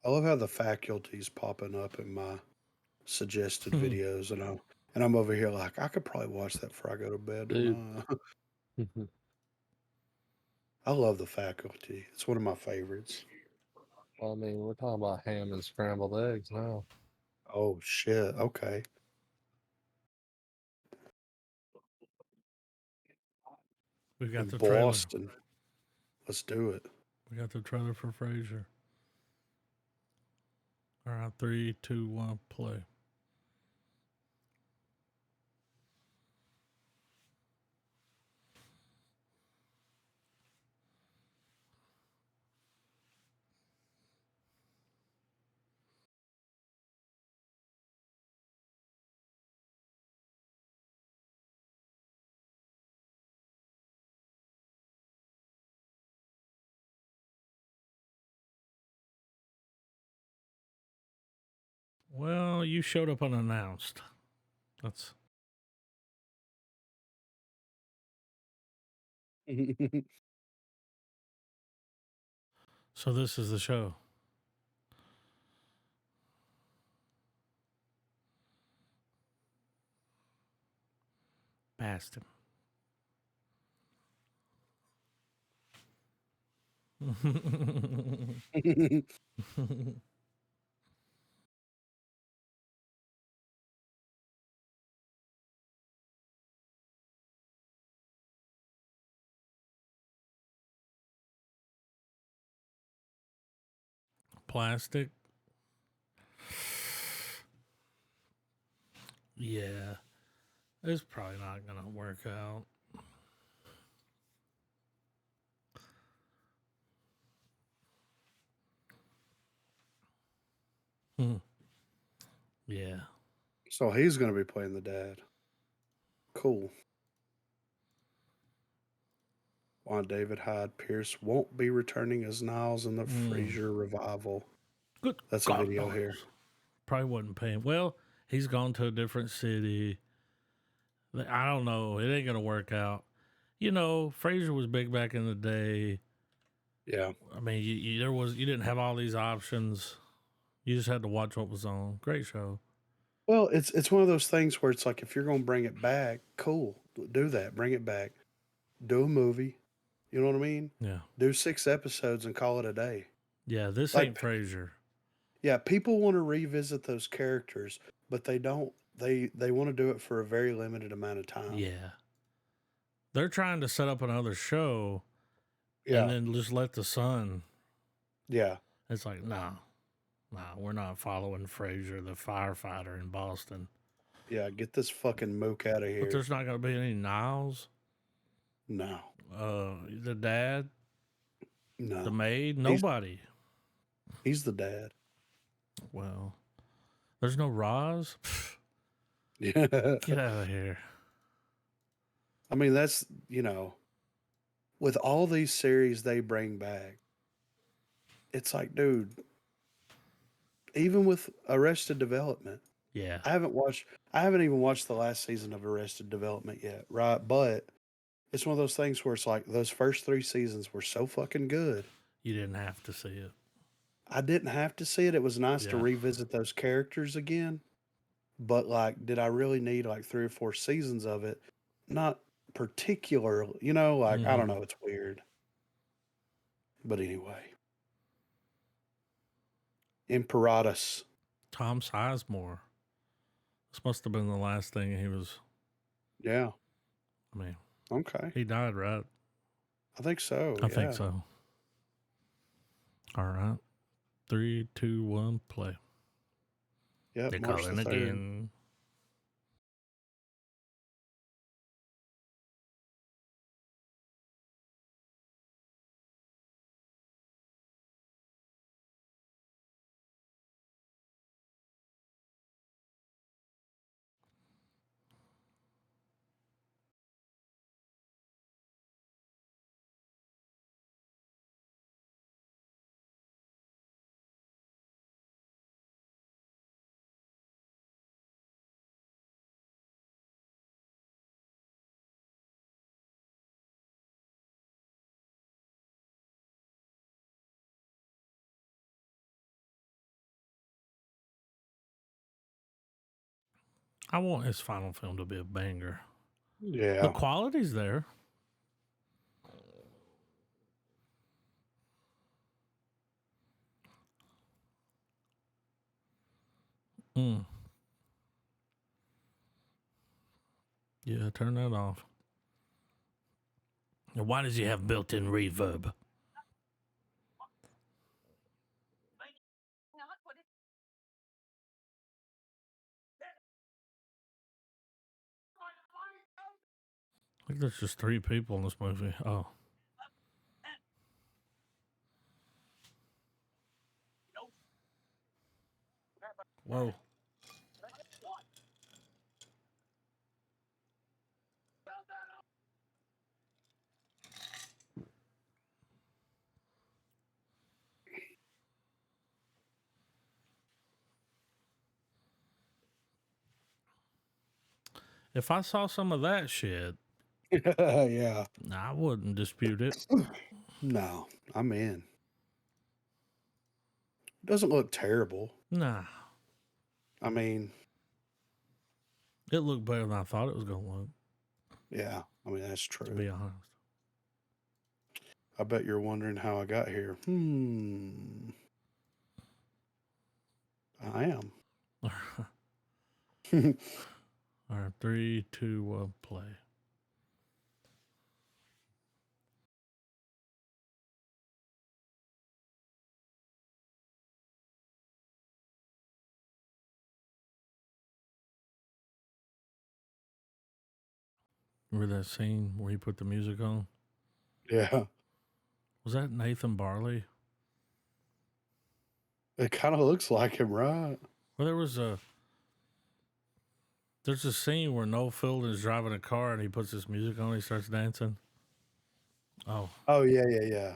I love how the faculty's popping up in my suggested videos, and I'm over here like I could probably watch that before I go to bed Dude. tonight. I love the faculty. It's one of my favorites. Well, I mean, we're talking about ham and scrambled eggs now. Oh shit. Okay. We got In the trailer. Boston. Let's do it. We got the trailer for Frasier. All right, 3, 2, 1, play. Well, you showed up unannounced. That's so. This is the show. Past him. Plastic. Yeah, it's probably not gonna work out. Yeah. So he's going to be playing the dad. Cool. Why David Hyde Pierce won't be returning as Niles in the Frasier revival. Good That's a God video knows. here. Probably wasn't paying. Well, he's gone to a different city. I don't know. It ain't gonna work out. You know, Frasier was big back in the day. Yeah. I mean, you didn't have all these options. You just had to watch what was on. Great show. Well, it's one of those things where it's like if you're going to bring it back, cool, do that. Bring it back. Do a movie. You know what I mean? Yeah. Do 6 episodes and call it a day. Yeah, this Like, ain't Frasier. yeah, people want to revisit those characters, but they don't. They want to do it for a very limited amount of time. Yeah. They're trying to set up another show Yeah. and then just let the sun. Yeah. It's like, nah, we're not following Frasier, the firefighter in Boston. Yeah, get this fucking mook out of But here. there's not going to be any Niles. No. The dad, No. the maid, nobody. He's the dad. Well, there's no Roz. Yeah. Get out of here. I mean, that's, with all these series they bring back, it's like, dude, even with Arrested Development, Yeah. I haven't even watched the last season of Arrested Development yet, right? But it's one of those things where it's like those first 3 seasons were so fucking good. You didn't have to see it. I didn't have to see it. It was nice to Yeah. revisit those characters again. But like, did I really need like 3 or 4 seasons of it? Not particularly, I don't know, it's weird. But anyway. Imperatus. Tom Sizemore. This must have been the last thing he was. Yeah. I mean, Okay. he died, right? I think so. I think so. All right. 3, 2, 1, play. Yep. They're March calling the 3rd. again. I want his final film to be a banger. Yeah. The quality's there. Yeah, turn that off. Now, why does he have built-in reverb? I think there's just 3 people in this movie. Oh. Whoa. If I saw some of that shit, Yeah. I wouldn't dispute it. No, I'm in. Doesn't look terrible. Nah. I mean, It looked better than I thought it was going to look, yeah. I mean, that's to true. be honest. I bet you're wondering how I got here. I am. All right, 3, 2, 1, play. Remember that scene where he put the music on? Yeah. Was that Nathan Barley? It kind of looks like him, right? Well, there's a scene where Noel Fielding is driving a car and he puts this music on. He starts dancing. Oh, Oh yeah, yeah, yeah.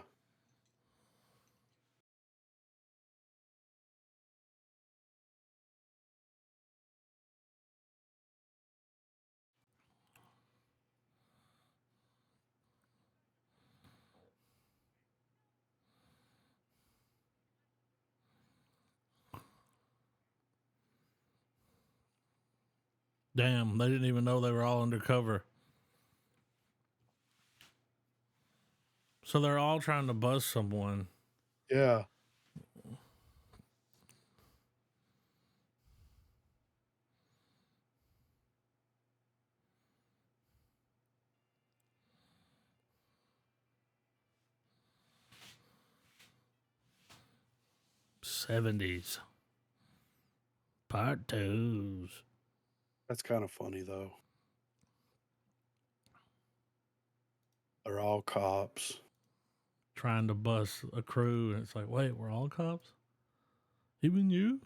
damn! They didn't even know they were all undercover. So they're all trying to bust someone. Yeah. '70s part twos. That's kind of funny though. They're all cops. Trying to bust a crew, and it's like, wait, we're all cops? Even you?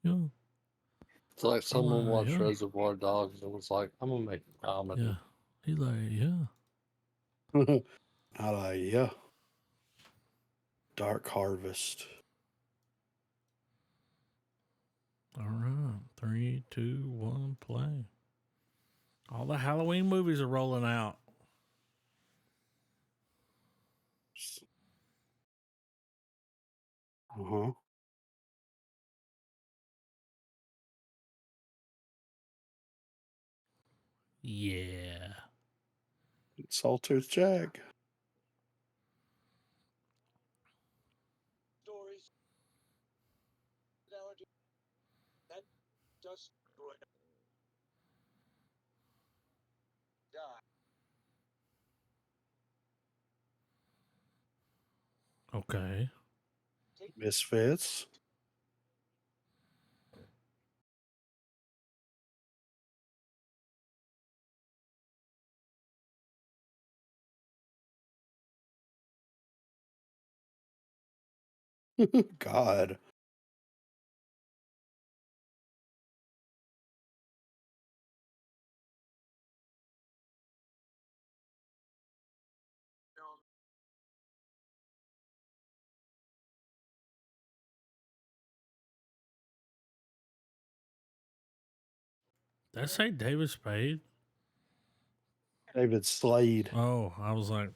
Yeah, It's like someone watched yeah. Reservoir Dogs and was like, I'm gonna make a comedy. Yeah. He's like, yeah. I like, yeah. Dark Harvest. All right. 3, 2, 1, play. All the Halloween movies are rolling out. Uh-huh. Yeah. Sawtooth Jack. Stories. Analogy. That just die. Okay. Misfits. God. Did I say David Spade? David Slade. Oh, I was like,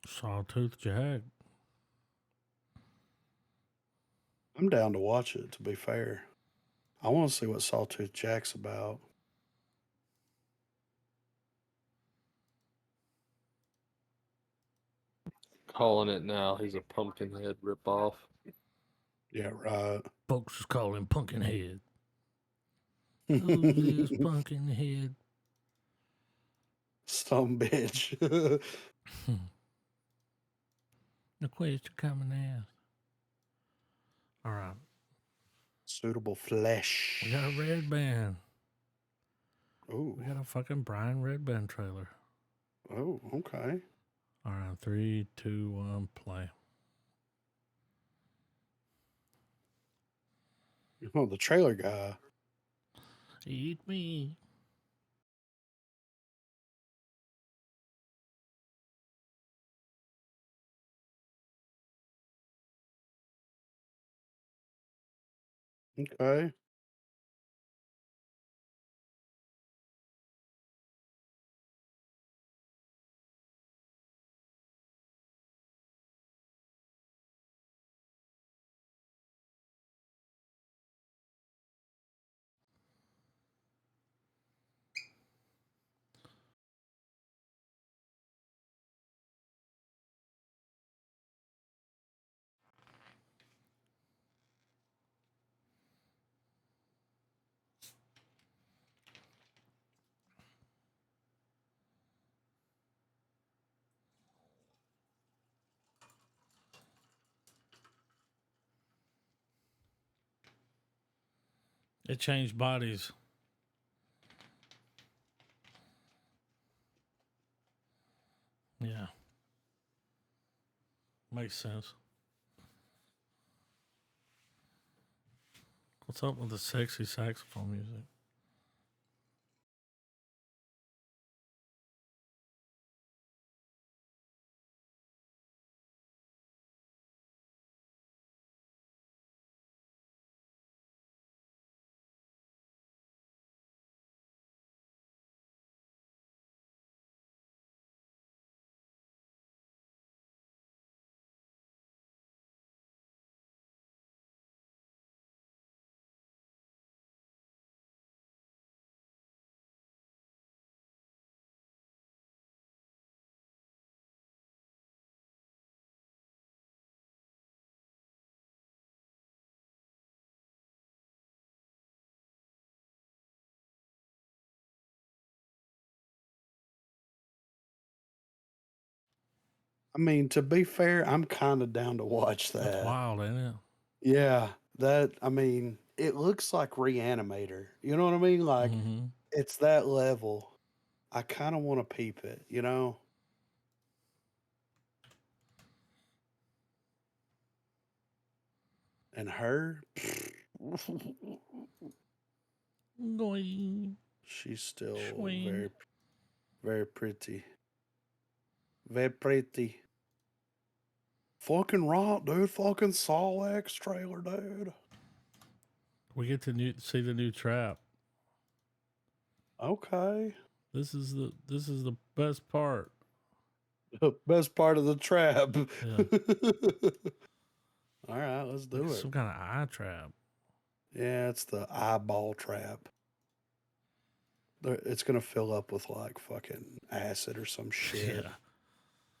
Sawtooth Jack. I'm down to watch it, to be fair. I want to see what Sawtooth Jack's about. Calling it now, he's a Pumpkinhead ripoff. Yeah, right. Folks is calling Pumpkinhead. Who's this Pumpkinhead? Some bitch. The question coming out. All right. Suitable flesh. We got a Red Band. Oh. We got a fucking Brian Red Band trailer. Oh, okay. All right. 3, 2, 1, play. Oh, the trailer guy. Eat me. Okay. It changed bodies. Yeah. Makes sense. What's up with the sexy saxophone music? I mean, to be fair, I'm kind of down to watch That's that. wild, ain't it? Yeah, that I mean, it looks like Reanimator. You know what I mean? Like Mm-hmm. it's that level. I kind of want to peep it, you know? And her, Going she's still swing. very pretty. Very pretty. Fucking right, dude. Fucking Saw X trailer, dude. We get to see the new trap. Okay. This is the best part. Best part of the trap. Yeah. All right, let's do it. Some kind of eye trap. Yeah, it's the eyeball trap. It's gonna fill up with like fucking acid or some shit. Yeah.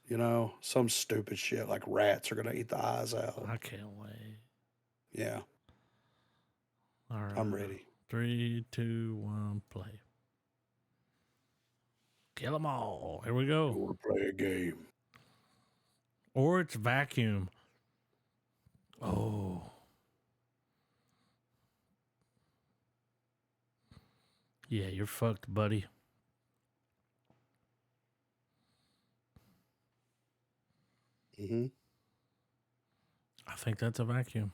You know, some stupid shit like rats are gonna eat the eyes out. I can't wait. Yeah, All right. I'm ready. 3, 2, 1, play. Kill them all. Here we go. You want to play a game? Or it's vacuum. Oh. Yeah, you're fucked, buddy. Mm-hmm. I think that's a vacuum.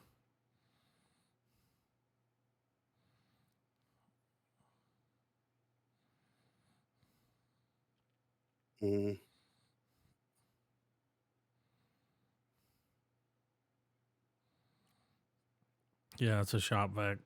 Mm-hmm. Yeah, it's a shop vac.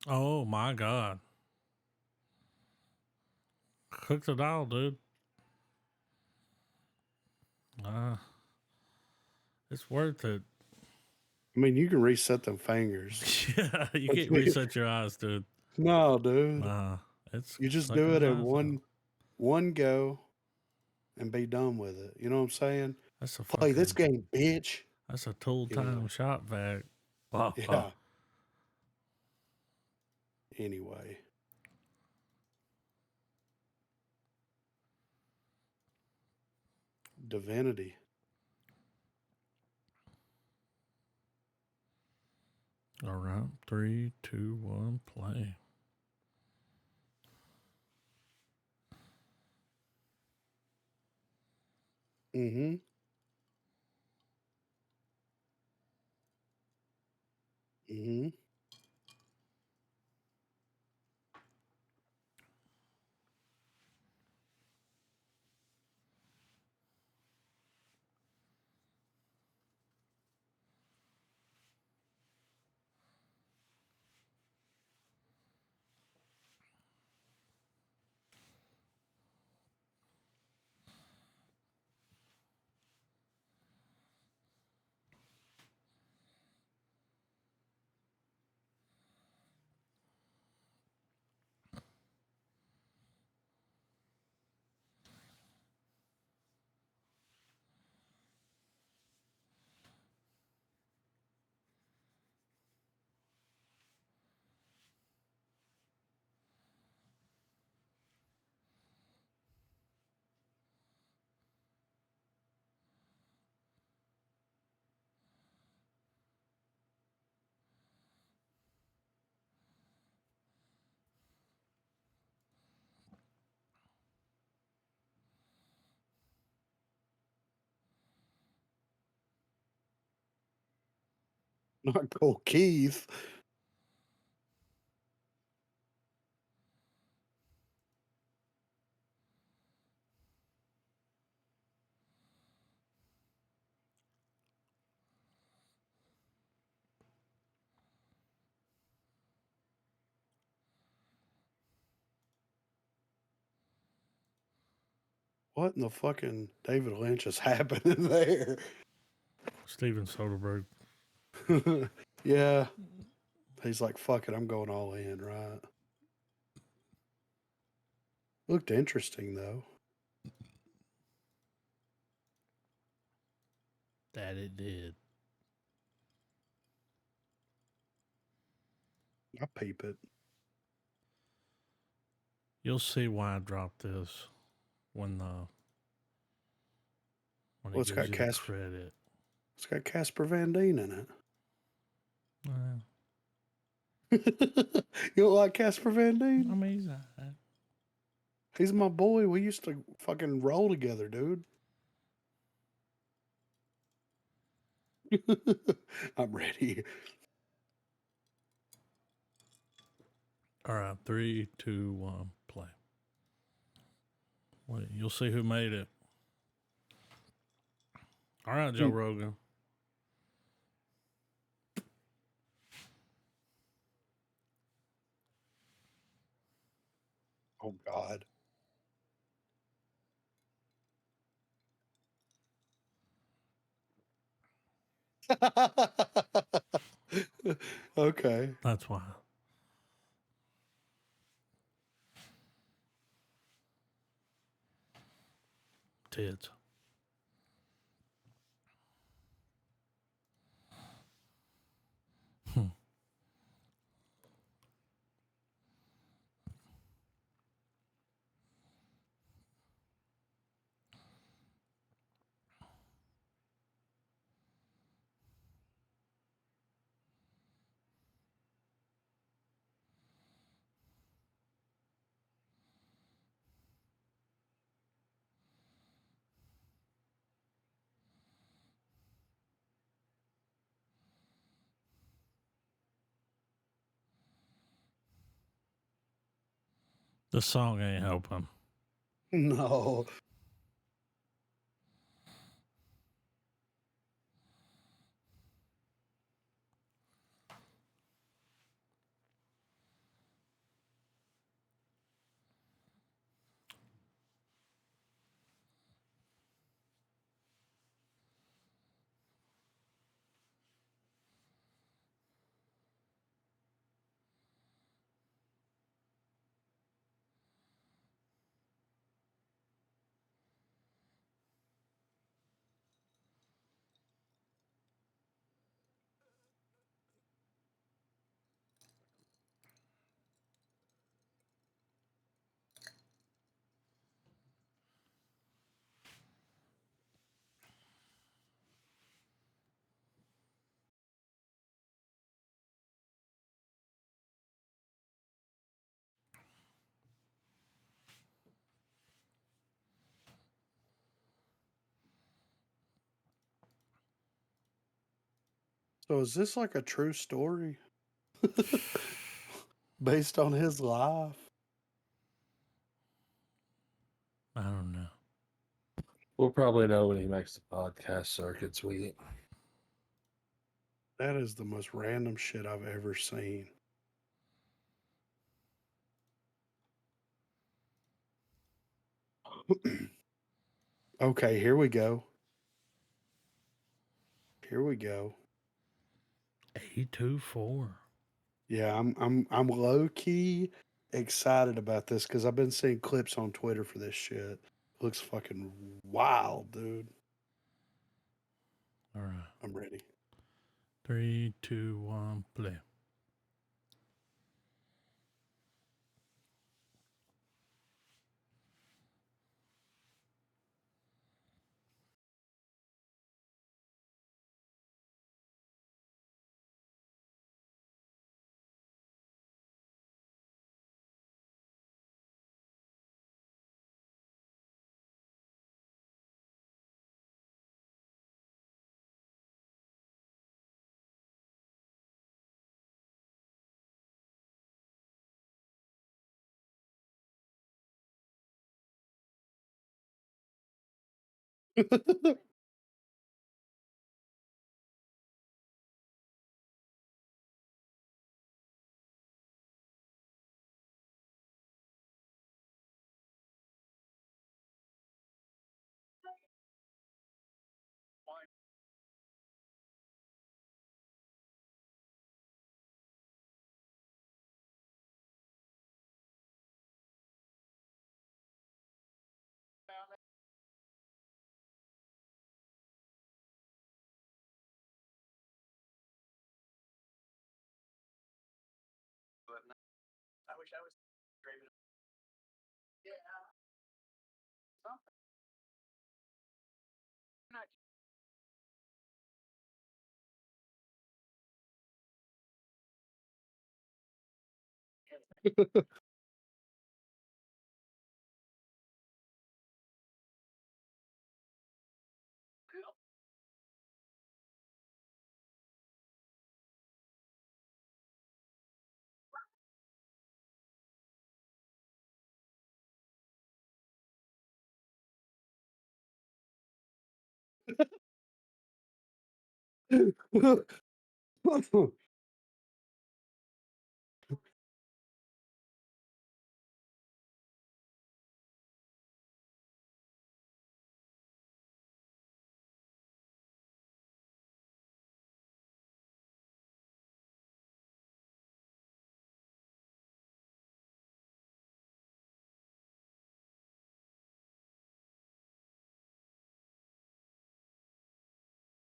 Oh my god. Cook the dial, dude. It's worth it. I mean, you can reset them fingers. Yeah, you can't reset your eyes, dude. No, dude. Nah, it's You just sucking do it his in eyes out. one go and be done with it. You know what I'm saying? That's a Play this fucking. game, bitch. That's a tool You know. time shop vac. Wow. Yeah. Anyway. Divinity. All right. 3, 2, 1, play. Mm-hmm. Mm-hmm. Not Cole Keith. What in the fucking David Lynch is happening there? Steven Soderbergh. Yeah. He's like, fuck it, I'm going all in, right? Looked interesting though. That it did. I peep it. You'll see why I dropped this when Well, he it's gives got you the credit. It's got Casper Van Dien in it. Well, You don't like Casper Van Dien? I mean, he's all right. He's my boy. We used to fucking roll together, dude. I'm ready. All right, 3, 2, 1, play. Wait, you'll see who made it. All right, Joe Rogan. Oh God. Okay. That's why. Tits. The song ain't helping. No. So is this like a true story? Based on his life? I don't know. We'll probably know when he makes the podcast circuit, sweet. That is the most random shit I've ever seen. Okay, here we go. Here we go. 824. Yeah, I'm low key excited about this because I've been seeing clips on Twitter for this shit. Looks fucking wild, dude. All right. I'm ready. 3, 2, 1, play.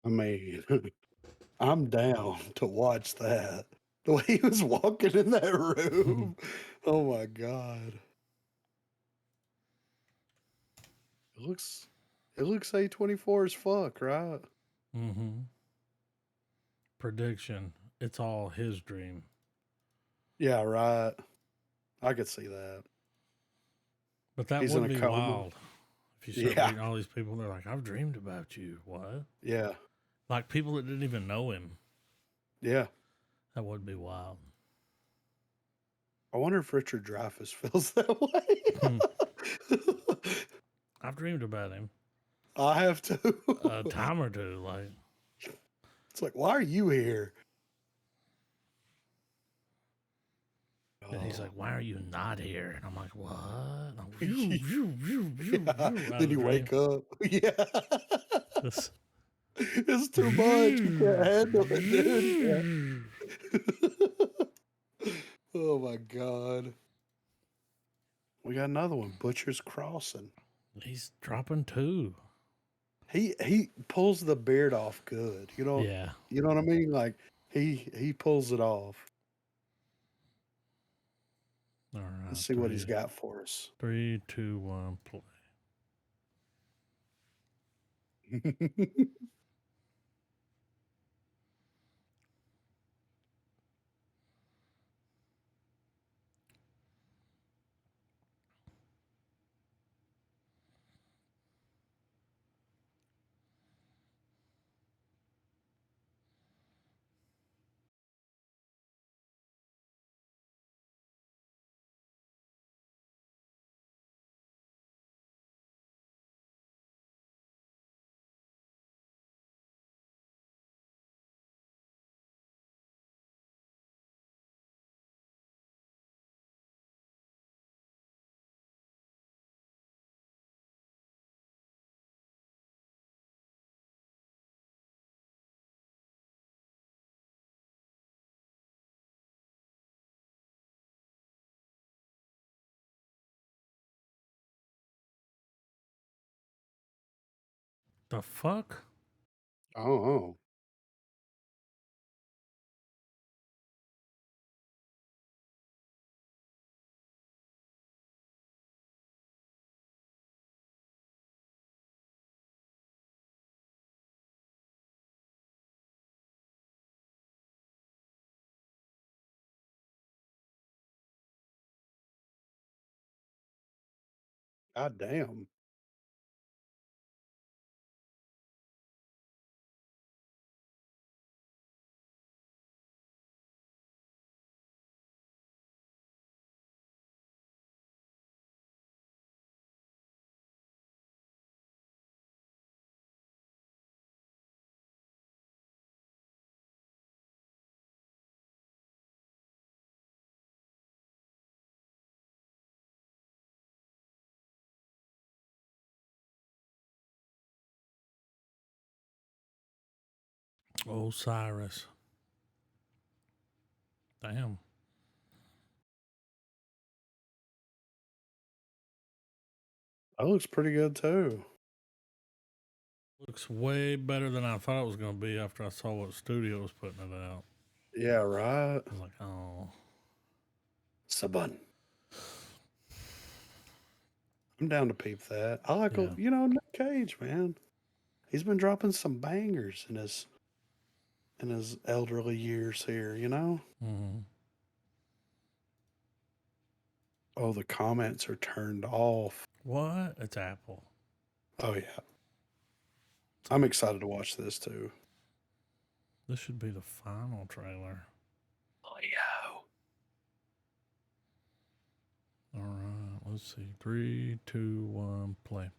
I mean, I'm down to watch that. The way he was walking in that room. Oh my god. It looks A24 as fuck, right? Mm-hmm. Prediction. It's all his dream. Yeah, right. I could see that. But that He's in would a be coma. wild. If you start Yeah. meeting all these people, they're like, I've dreamed about you. What? Yeah. Like people that didn't even know him. Yeah. That would be wild. I wonder if Richard Dreyfuss feels that way. I've dreamed about him I have to. a time or two. Like, It's like, why are you here? and he's Oh. like, "Why are you not here?" And I'm like, "What?" And I'm, Yeah. out Then of you the wake up. Yeah. This, It's too much. You can't handle it, dude. Yeah. Oh my god. We got another one. Butcher's Crossing. he's dropping two. He pulls the beard off good. Yeah. You know what I mean? Like he pulls it off. All right. Let's see what he's got for us. 3, 2, 1, play. The fuck? Oh. God damn. Osiris. Damn. That looks pretty good too. Looks way better than I thought it was going to be after I saw what studio was putting it out. Yeah, right. I was like, oh. Saban. I'm down to peep that. I like, Yeah. you know, Nick Cage, man. He's been dropping some bangers in his elderly years here, you know? Mm-hmm. Oh, the comments are turned off. What? It's Apple. Oh, yeah. I'm excited to watch this too. This should be the final trailer. Oh, yeah. All right. Let's see. 3, 2, 1, play.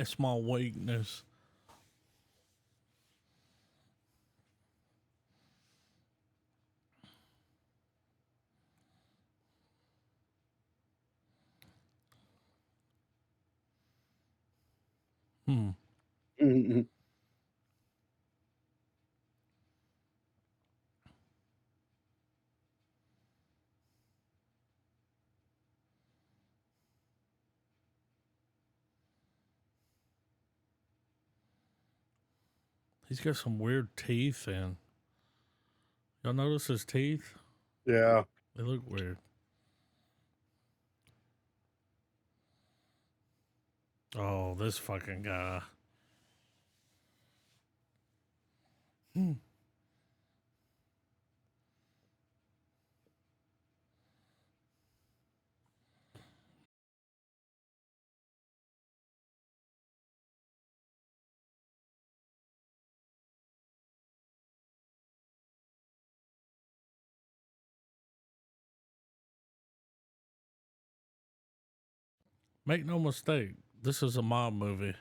Small weakness. Mhm. He's got some weird teeth in. Y'all notice his teeth? Yeah. They look weird. Oh, this fucking guy. Make no mistake, this is a mob movie.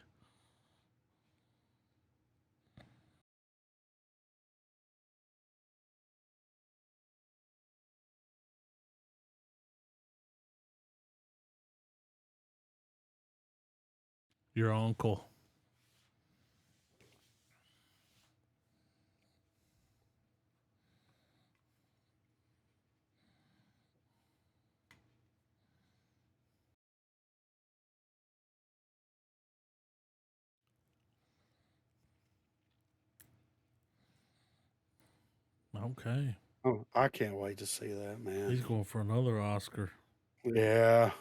Your uncle. Okay. Oh, I can't wait to see that, man. He's going for another Oscar. Yeah.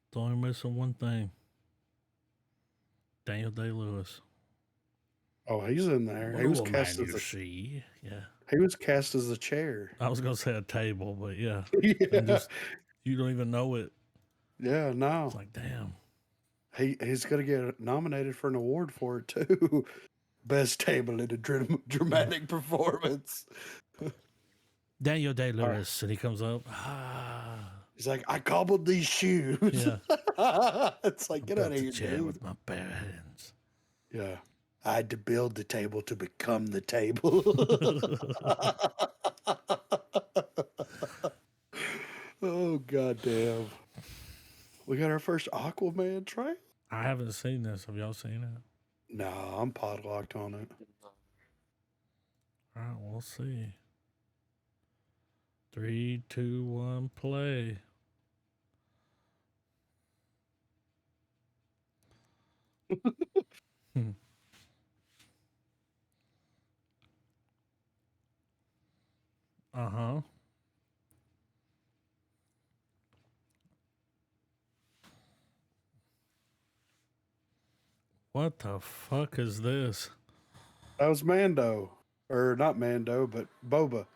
It's only missing one thing. Daniel Day-Lewis. Oh, he's in there. What He was do a cast man as you the see? Yeah. he was cast as the chair. I was going to say a table, but yeah. Yeah. And just, you don't even know it. Yeah, no. It's like, damn. He's gonna get nominated for an award for it too. Best table in a dramatic performance. Daniel Day-Lewis. And he comes up. Ah. He's like, I cobbled these shoes. Yeah. It's like, get out Built of the here, chair dude. with my bare hands. Yeah. I had to build the table to become the table. Oh, goddamn. We got our first Aquaman trailer? I haven't seen this. Have y'all seen it? No, I'm podlocked on it. All right, we'll see. 3, 2, 1, play. Uh-huh. What the fuck is this? That was Mando. Or not Mando, but Boba.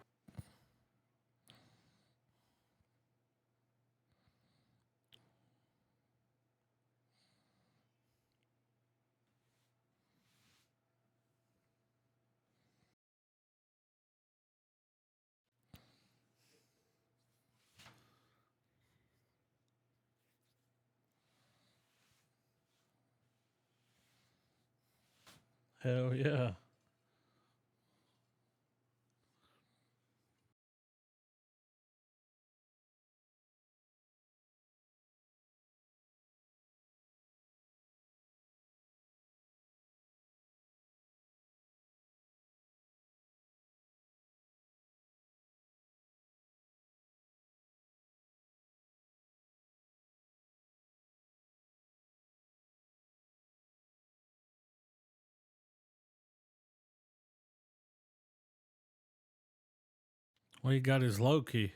Hell yeah. Well, he got his Loki.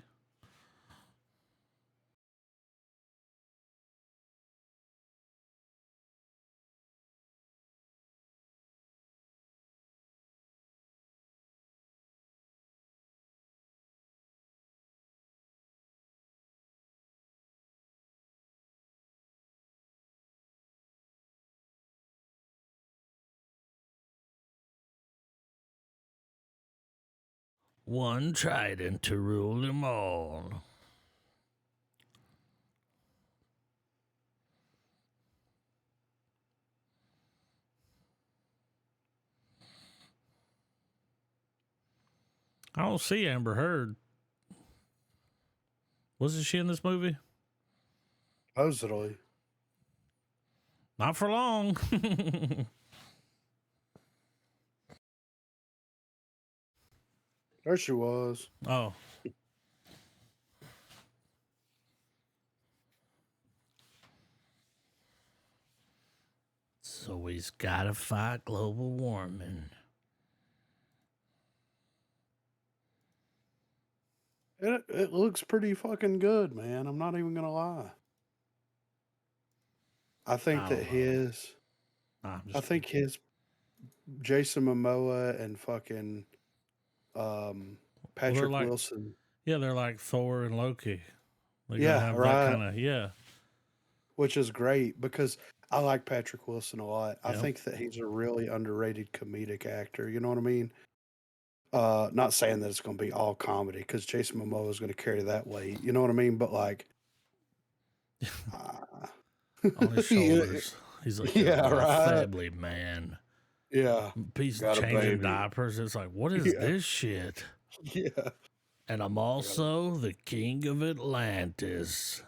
One trident to rule them all. I don't see Amber Heard. Wasn't she in this movie? Supposedly. Not for long. There she was. Oh. So he's got to fight global warming. It looks pretty fucking good, man. I'm not even gonna lie. I think I that don't know. his, Nah, I'm I just think his Jason Momoa and fucking Patrick like- Wilson. yeah, they're like Thor and Loki. They gotta Yeah, have that right. kind of Which is great because I like Patrick Wilson a lot. I Yep. think that he's a really underrated comedic actor. You know what I mean? Not saying that it's going to be all comedy because Jason Momoa is going to carry that weight. You know what I mean? But like, on his shoulders. He's like, Yeah, a right. family man. Yeah, He's Got a changing baby. diapers. It's like, what is Yeah. this shit? yeah. And I'm also the king of Atlantis. I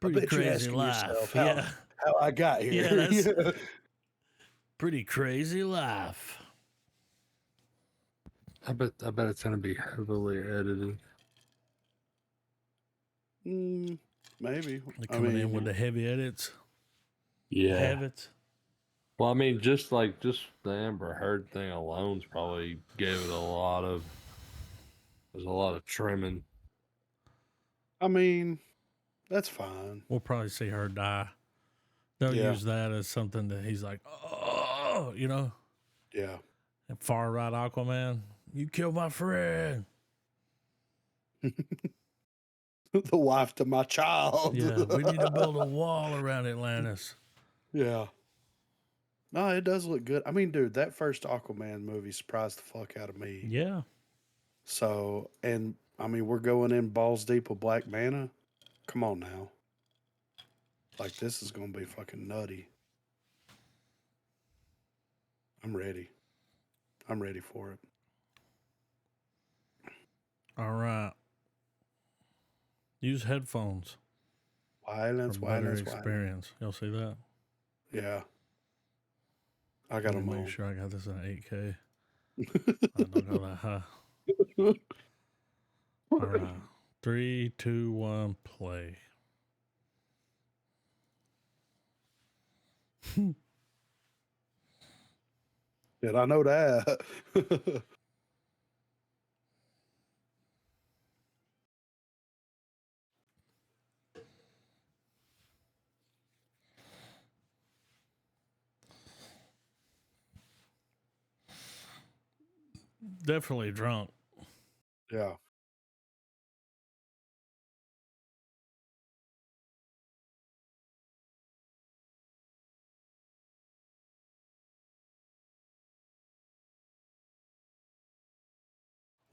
Pretty bet you're crazy asking life. yourself Yeah. how I got here. Yeah, that's- Yeah. Pretty crazy life. I bet it's gonna be heavily edited. Maybe. They're coming in with the heavy edits. Yeah. Habits. Well, I mean, just the Amber Heard thing alone's probably gave it a lot of. There's a lot of trimming. I mean, that's fine. We'll probably see her die. They'll Yeah. use that as something that he's like, oh, you know, Yeah. far right Aquaman. You killed my friend. The wife to my child. Yeah, we need to build a wall around Atlantis. Yeah. No, it does look good. I mean, dude, that first Aquaman movie surprised the fuck out of me. Yeah. So, and I mean, we're going in balls deep with Black Manta. Come on now. Like, this is going to be fucking nutty. I'm ready. I'm ready for it. All right. Use headphones Violence, for better violence, violence. experience. Y'all see that? Yeah. I got Let them me make on. sure I got this in 8K. I don't go that high. All right. 3, 2, 1, play. Did I know that? Definitely drunk. Yeah.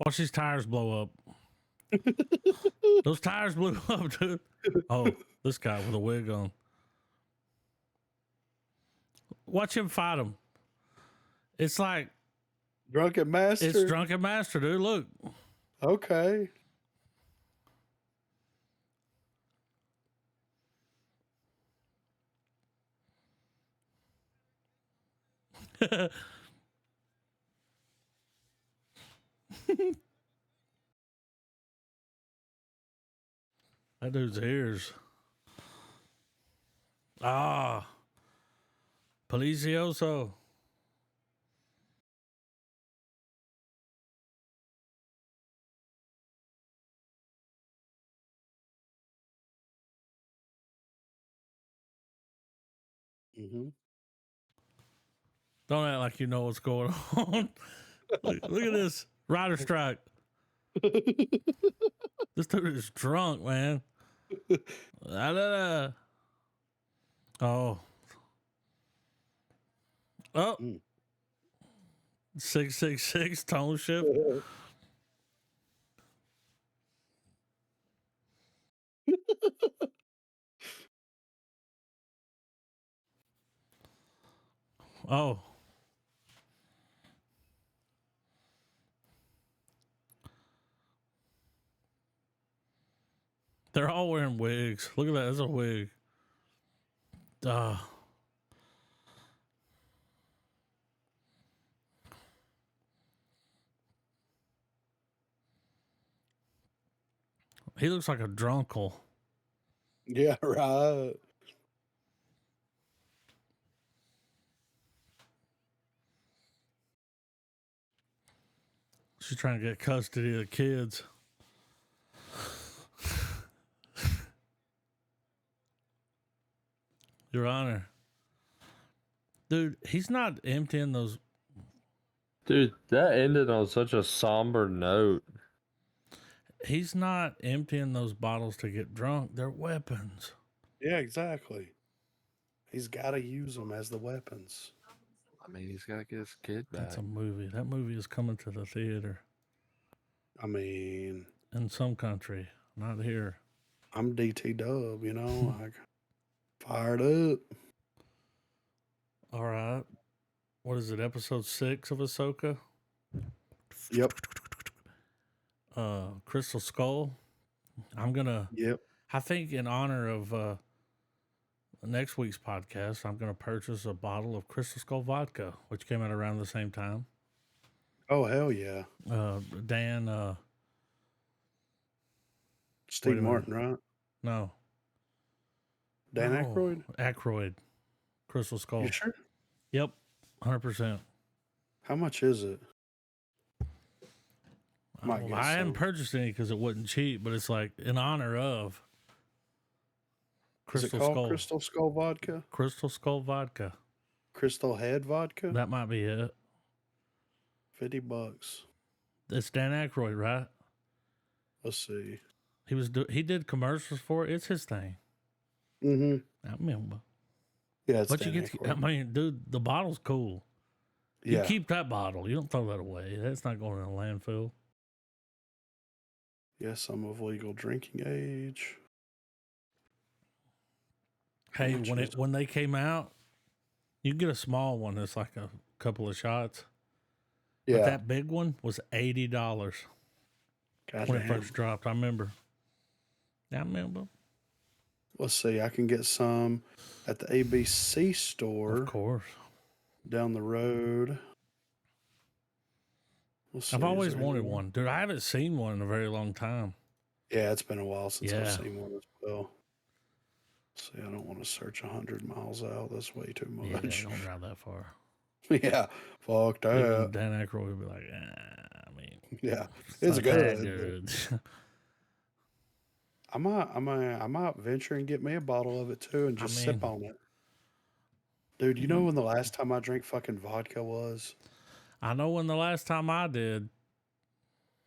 Watch these tires blow up. Those tires blew up, dude. Oh, this guy with a wig on. Watch him fight him. It's like Drunken Master. it's Drunken Master, dude. Look. Okay. That dude's ears. Ah. Policioso. Mm-hmm. Don't act like you know what's going on. look at this. Rider strike. This dude is drunk, man. Da-da-da. Oh. Oh. Mm. 666 tone shift. Oh. They're all wearing wigs. Look at that. That's a wig. He looks like a drunkle. Yeah, right. She's trying to get custody of the kids. Your Honor. Dude, he's not emptying those. Dude, that ended on such a somber note. He's not emptying those bottles to get drunk. They're weapons. Yeah, exactly. He's got to use them as the weapons. I mean, he's got to get his kid back. That's a movie. That movie is coming to the theater I mean, in some country, not here. I'm DT Dub, you know, like fired up. All right. What is it? Episode 6 of Ahsoka? Yep. Crystal Skull. Yep. I think in honor of next week's podcast, I'm gonna purchase a bottle of Crystal Skull vodka, which came out around the same time. Oh, hell yeah. Dan Steve wait a minute. Martin, right? No. Dan No. Aykroyd? Aykroyd. Crystal Skull. You sure? Yep. 100%. How much is it? Might Well, get I hadn't some. purchased any because it wasn't cheap, but it's like in honor of Is it Crystal called Skull. Crystal Skull Vodka? Crystal Skull vodka. Crystal Head Vodka? That might be it. $50. It's Dan Aykroyd, right? Let's see. He did commercials for it. It's his thing. Mm-hmm. I remember. Yeah, it's But Dan you get, Aykroyd. I mean, dude, the bottle's cool. You Yeah. keep that bottle. You don't throw that away. That's not going in a landfill. Yes, I'm of legal drinking age. How Hey, much is it? when they came out, you get a small one that's like a couple of shots. But Yeah. that big one was $80 when it Goddamn. first dropped. I remember. I remember. Let's see. I can get some at the ABC store Of course. down the road. Let's see, I've is always there wanted any- one. Dude, I haven't seen one in a very long time. Yeah, it's been a while since I've Yeah. seen one as well. See, I don't want to search 100 miles out. That's way too Yeah, much. don't drive that far. Yeah, fuck Even that. Dan Aykroyd would be like, I mean, Yeah, it's it's not that good. good. I might venture and get me a bottle of it too and just sip on it. Dude, you know when the last time I drank fucking vodka was? I know when the last time I did,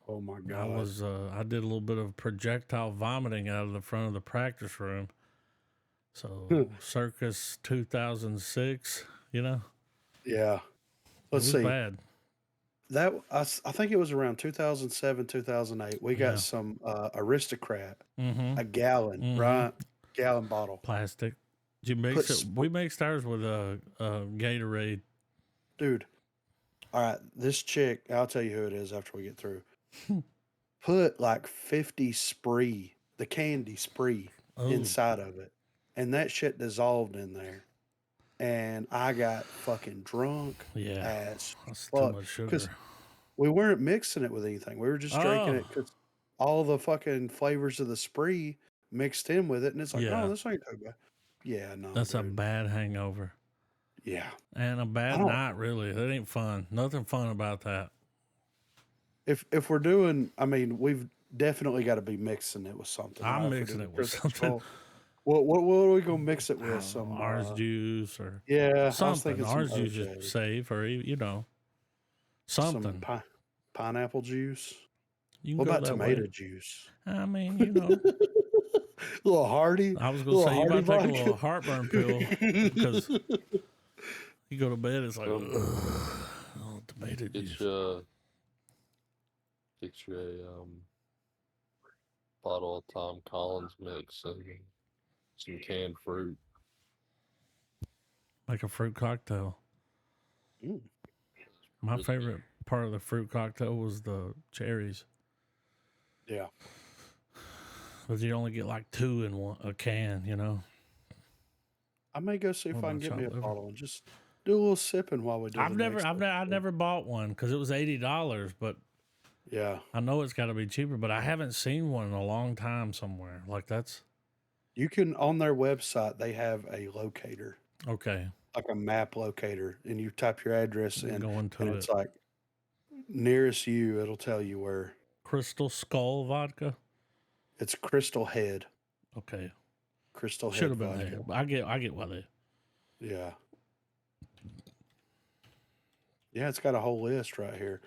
Oh my god. I did a little bit of projectile vomiting out of the front of the practice room. So circus 2006, you know, Yeah. Let's it was see. bad. That I think it was around 2007, 2008. We got Yeah. some Aristocrat, Mm-hmm. a gallon, Mhm. right? Gallon bottle. Plastic. Did you mix Put it? We mixed ours with a Gatorade. Dude, All right, this chick, I'll tell you who it is after we get through. Put like 50 spree, the candy spree, Oh, inside of it, and that shit dissolved in there. And I got fucking drunk yeah. as That's too fuck much because sugar. we weren't mixing it with anything. We were just drinking Oh, it because all the fucking flavors of the spree mixed in with it, and it's like, oh, yeah. this ain't too bad. Yeah, no, That's a dude. bad hangover. Yeah, And a I bad don't. night, really. That ain't fun. Nothing fun about that. If we're doing, I mean, we've definitely got to be mixing it with something, right? I'm If we're mixing doing it with Crystal something. Skull, what are we gonna mix it I with? don't know, Some, orange juice or yeah, I was something. thinking some Orange juice is OJ, safe, or some something. pineapple juice. You can What go about that way. tomato juice? I mean, Little Hardy, I was gonna little say you Hardy might take a vodka. little heartburn pill because you go to bed, it's like, Um, oh, tomato Get juice. you a bottle of Tom Collins mix and some canned fruit. Like a fruit cocktail. Mm, My Just favorite part of the fruit cocktail was the cherries, yeah, but you only get like two in a can. I may go see What if I can about get me a chopped liver? bottle and just do a little sipping while we do the next I've episode. never bought one because it was $80, but Yeah, I know it's got to be cheaper. But I haven't seen one in a long time somewhere. Like that's you can on their website. They have a locator, okay. like a map locator, and you type your address in, Go and into it's it. like nearest you. It'll tell you where. Crystal Skull vodka. It's Crystal Head. Okay, Crystal should Head have been vodka. there. But I get why they. Yeah. Yeah, it's got a whole list right here.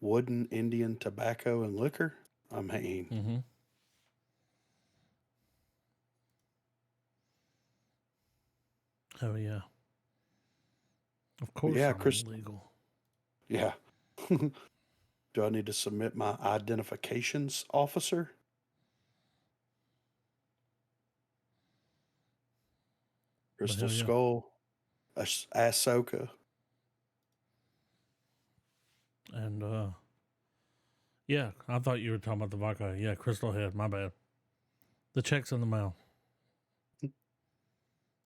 Wooden Indian tobacco and liquor. I mean, Mm-hmm. Oh yeah. Of course yeah, I'm illegal. Yeah. Do I need to submit my identifications officer? But Crystal hell yeah. Skull, Ahsoka. And yeah, I thought you were talking about the vodka. Yeah, Crystal Head. My bad. The check's in the mail.